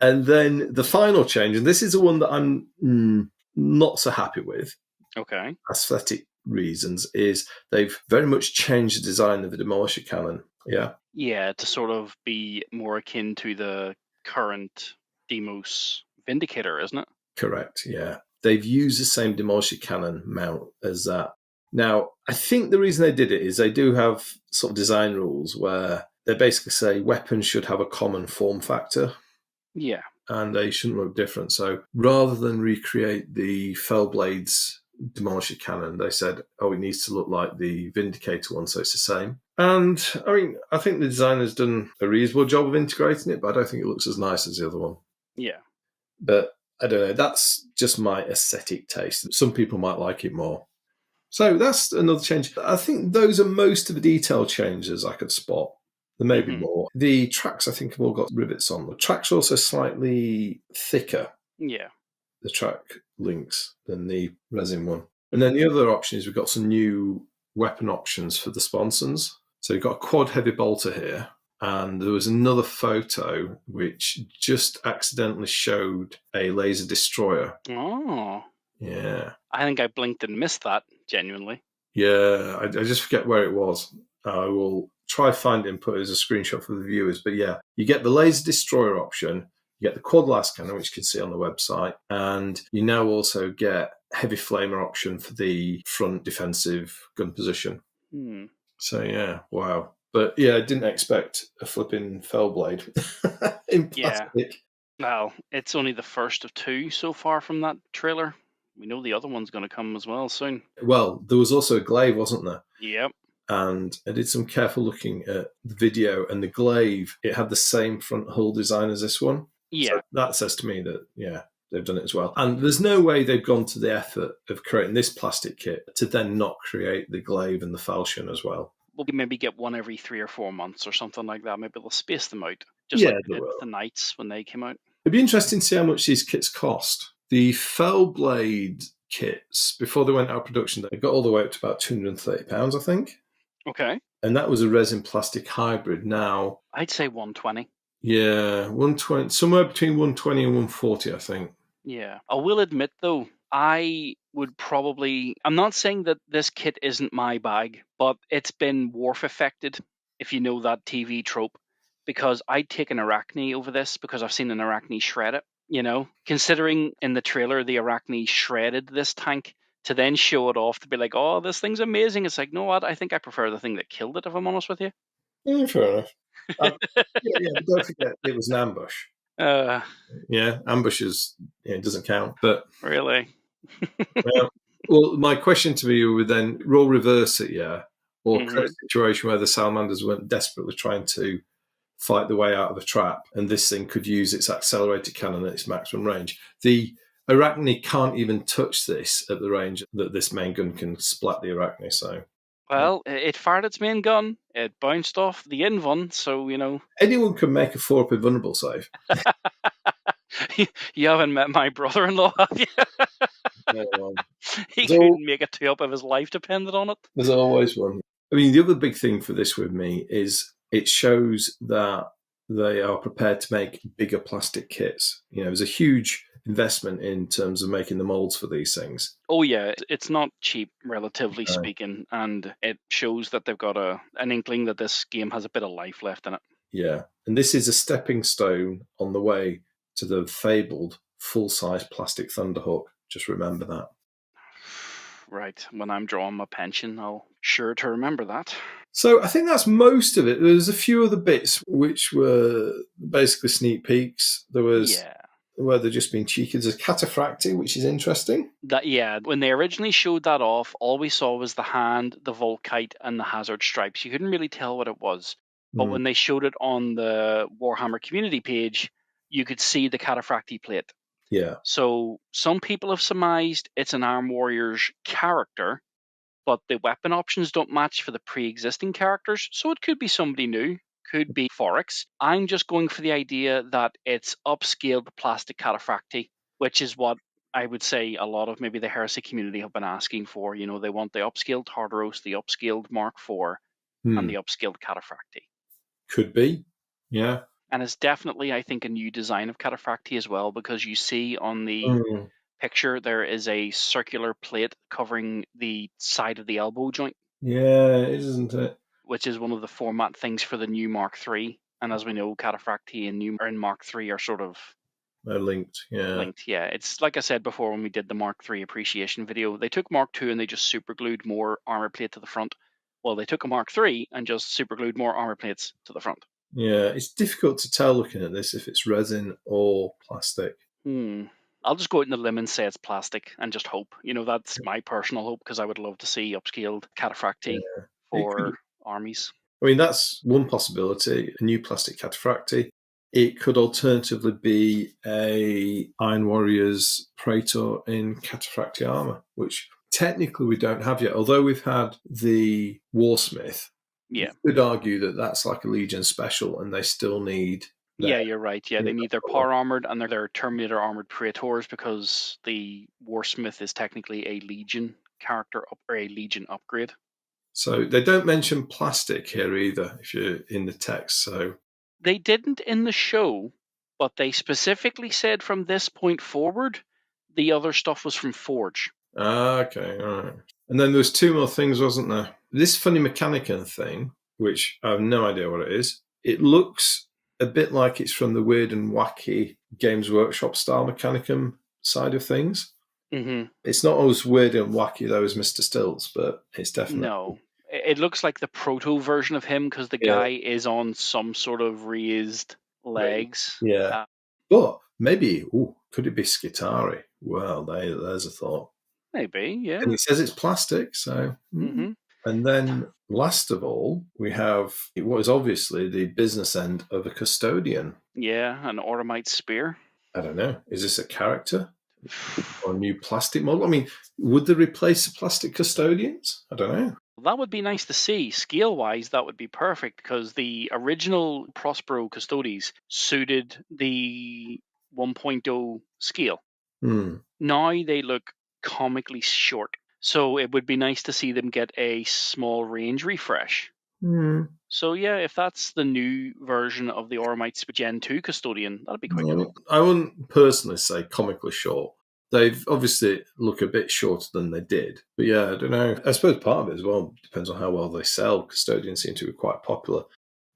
And then the final change, and this is the one that I'm not so happy with, Okay. aesthetic reasons, is they've very much changed the design of the demolisher cannon. Yeah. Yeah, to sort of be more akin to the current Demos Vindicator, isn't it? Correct, yeah. They've used the same demolisher cannon mount as that. Now, I think the reason they did it is they do have sort of design rules where they basically say weapons should have a common form factor. Yeah. And they shouldn't look different. So rather than recreate the Fellblade's demolisher cannon, they said, it needs to look like the Vindicator one, so it's the same. And, I think the designer's done a reasonable job of integrating it, but I don't think it looks as nice as the other one. Yeah. But I don't know, that's just my aesthetic taste. Some people might like it more. So that's another change. I think those are most of the detail changes I could spot. There may be more. The tracks, I think, have all got rivets on. The tracks are also slightly thicker, Yeah. the track links, than the resin one. And then the other option is we've got some new weapon options for the sponsons. So you've got a quad heavy bolter here. And there was another photo which just accidentally showed a laser destroyer. Oh. Yeah. I think I blinked and missed that, genuinely. Yeah, I just forget where it was. I will try find it and put it as a screenshot for the viewers. But yeah, you get the laser destroyer option, you get the quad las cannon, which you can see on the website, and you now also get heavy flamer option for the front defensive gun position. So yeah, wow. But yeah, I didn't expect a flipping Fellblade in plastic. Yeah. Well, it's only the first of two so far from that trailer. We know the other one's going to come as well soon. Well, there was also a glaive, wasn't there? Yep. And I did some careful looking at the video, and the glaive, it had the same front hull design as this one. Yeah. So that says to me that, yeah, they've done it as well. And there's no way they've gone to the effort of creating this plastic kit to then not create the glaive and the falchion as well. We'll maybe get one every 3 or 4 months or something like that. Maybe they'll space them out, just like they did with the Knights when they came out. It'd be interesting to see how much these kits cost. The Fellblade kits, before they went out of production, they got all the way up to about £230, I think. Okay. And that was a resin plastic hybrid. Now, I'd say 120. Yeah, 120, somewhere between 120 and 140, I think. Yeah. I will admit, though, I would probably... I'm not saying that this kit isn't my bag, but it's been Wharf affected, if you know that TV trope, because I'd take an Arachne over this because I've seen an Arachne shred it, Considering in the trailer the Arachne shredded this tank, to then show it off to be like, oh, this thing's amazing. It's like, no, what? I think I prefer the thing that killed it, if I'm honest with you. Yeah, fair enough. Yeah, but don't forget, it was an ambush. Yeah, ambushes, it doesn't count. But really? Well, my question to you would then roll reverse it, yeah? Or create a situation where the salamanders weren't desperately trying to fight the way out of a trap, and this thing could use its accelerated cannon at its maximum range. The Arachne can't even touch this at the range that this main gun can splat the Arachne, so... Well, it fired its main gun, it bounced off the Invon, so, Anyone can make a 4-up invulnerable save. You haven't met my brother-in-law, have you? He couldn't make a 2-up if his life depended on it. There's always one. I mean, the other big thing for this with me is it shows that they are prepared to make bigger plastic kits. There's a huge investment in terms of making the molds for these things. Oh yeah, it's not cheap, relatively speaking, and it shows that they've got an inkling that this game has a bit of life left in it. Yeah, and this is a stepping stone on the way to the fabled full-size plastic Thunderhawk. Just remember that. Right, when I'm drawing my pension, I'll sure to remember that. So I think that's most of it. There's a few other bits which were basically sneak peeks. There was where they're just being cheeky. There's a cataphracti, which is interesting. When they originally showed that off, all we saw was the hand, the Volkite, and the hazard stripes. You couldn't really tell what it was. But when they showed it on the Warhammer community page, you could see the cataphracti plate. Yeah. So some people have surmised it's an Arm Warriors character, but the weapon options don't match for the pre-existing characters, so it could be somebody new. could be Forex. I'm just going for the idea that it's upscaled plastic cataphracti, which is what I would say a lot of maybe the heresy community have been asking for. You know, they want the upscaled Tartaros, the upscaled Mark IV, and the upscaled cataphracti. Could be, yeah. And it's definitely, I think, a new design of cataphracti as well, because you see on the Mm. picture there is a circular plate covering the side of the elbow joint. Yeah, it is, isn't it? Which is one of the format things for the new Mark III. And as we know, cataphracti and Mark III are sort of They're linked, yeah. linked. Yeah, it's like I said before when we did the Mark III appreciation video, they took Mark II and they just superglued more armor plate to the front. Well, they took a Mark III and just superglued more armor plates to the front. Yeah, it's difficult to tell looking at this if it's resin or plastic. I'll just go out on the limb and say it's plastic and just hope. You know, that's my personal hope, because I would love to see upscaled cataphracti for armies. I mean, that's one possibility, a new plastic cataphracti. It could alternatively be a Iron Warriors Praetor in cataphracti armor, which technically we don't have yet. Although we've had the Warsmith, yeah, you could argue that that's like a Legion special and they still need... Yeah, you're right. Yeah, they need their power armored and their Terminator armored Praetors, because the Warsmith is technically a Legion character or a Legion upgrade. So they don't mention plastic here either, if you're in the text. So they didn't in the show, but they specifically said from this point forward, the other stuff was from Forge. Okay, all right. And then there was two more things, wasn't there? This funny Mechanicum thing, which I have no idea what it is. It looks a bit like it's from the weird and wacky Games Workshop style Mechanicum side of things. Mm-hmm. It's not as weird and wacky though as Mr. Stills, but it's definitely... No. It looks like the proto version of him, because the guy is on some sort of raised legs. Yeah. But maybe, could it be Skitari? Well, there's a thought. Maybe, yeah. And he says it's plastic, so... Mm-hmm. And then, last of all, we have what is obviously the business end of a custodian. Yeah, an Automite spear. I don't know. Is this a character or a new plastic model? I mean, would they replace the plastic custodians? I don't know. That would be nice to see. Scale-wise, that would be perfect, because the original Prospero Custodes suited the 1.0 scale. Now they look comically short. So it would be nice to see them get a small range refresh. So yeah, if that's the new version of the Oromite Gen 2 Custodian, that'd be quite cool. I wouldn't personally say comically short. They've obviously look a bit shorter than they did. But yeah, I don't know. I suppose part of it as well depends on how well they sell. Custodians seem to be quite popular.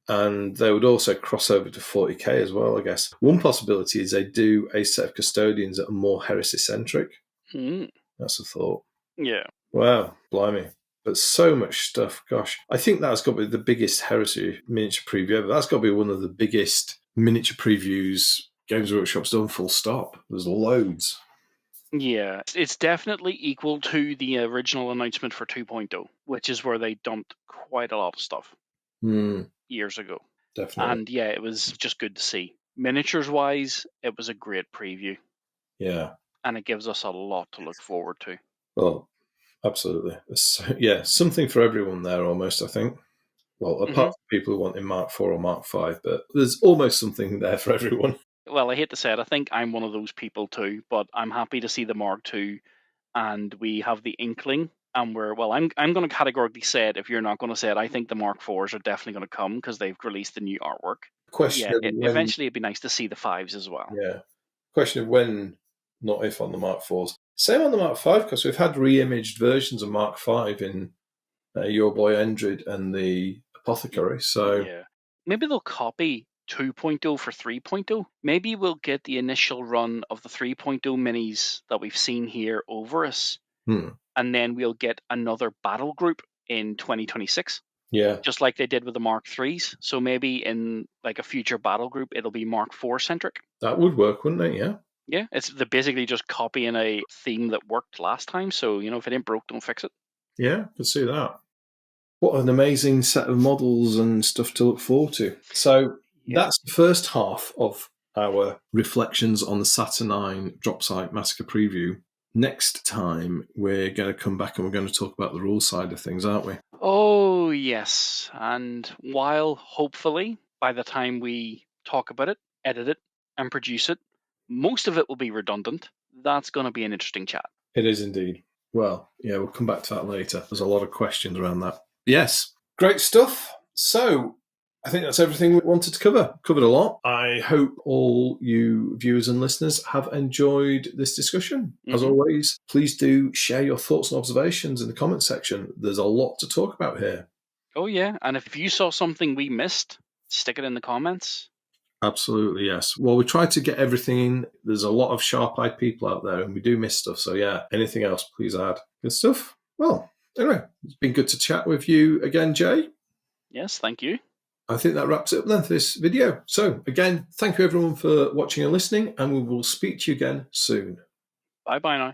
And they would also cross over to 40k as well, I guess. One possibility is they do a set of custodians that are more heresy-centric. That's a thought. Yeah. Wow, blimey. But so much stuff, gosh. I think that's got to be the biggest heresy miniature preview ever. That's got to be one of the biggest miniature previews Games Workshop's done, full stop. There's loads. Yeah, it's definitely equal to the original announcement for 2.0, which is where they dumped quite a lot of stuff years ago. Definitely. And yeah, it was just good to see. Miniatures-wise, it was a great preview. Yeah. And it gives us a lot to look forward to. Well, absolutely. Yeah, something for everyone there almost, I think. Well, apart from people who want in Mark IV or Mark V, but there's almost something there for everyone. Well, I hate to say it, I think I'm one of those people too, but I'm happy to see the Mark II, and we have the Inkling, and I'm going to categorically say it. If you're not going to say it, I think the Mark IVs are definitely going to come, because they've released the new artwork. Eventually it'd be nice to see the 5s as well. Yeah. Question of when, not if, on the Mark IVs. Same on the Mark V, because we've had re-imaged versions of Mark V in Your Boy Endrid and the Apothecary, so... Yeah. Maybe they'll copy 2.0 for 3.0. Maybe we'll get the initial run of the 3.0 minis that we've seen here over us, and then we'll get another battle group in 2026. Yeah. Just like they did with the Mark IIIs. So maybe in like a future battle group, it'll be Mark IV centric. That would work, wouldn't it? Yeah. Yeah, they're basically just copying a theme that worked last time. So, if it ain't broke, don't fix it. Yeah, could see that. What an amazing set of models and stuff to look forward to. So that's the first half of our reflections on the Saturnine Dropsite Massacre preview. Next time, we're going to come back and we're going to talk about the rule side of things, aren't we? Oh, Oh, yes. And while hopefully by the time we talk about it, edit it, and produce it, most of it will be redundant, that's going to be an interesting chat. It is indeed. Well, yeah, we'll come back to that later. There's a lot of questions around that. Yes, great stuff. So I think that's everything we wanted to cover. Covered a lot. I hope all you viewers and listeners have enjoyed this discussion. As always, please do share your thoughts and observations in the comment section. There's a lot to talk about here. Oh, yeah. And if you saw something we missed, stick it in the comments. Absolutely, yes. Well, we try to get everything in. There's a lot of sharp-eyed people out there, and we do miss stuff. So, yeah, anything else, please add. Good stuff. Well, anyway, it's been good to chat with you again, Jay. Yes, thank you. I think that wraps it up then for this video. So, again, thank you everyone for watching and listening, and we will speak to you again soon. Bye-bye now.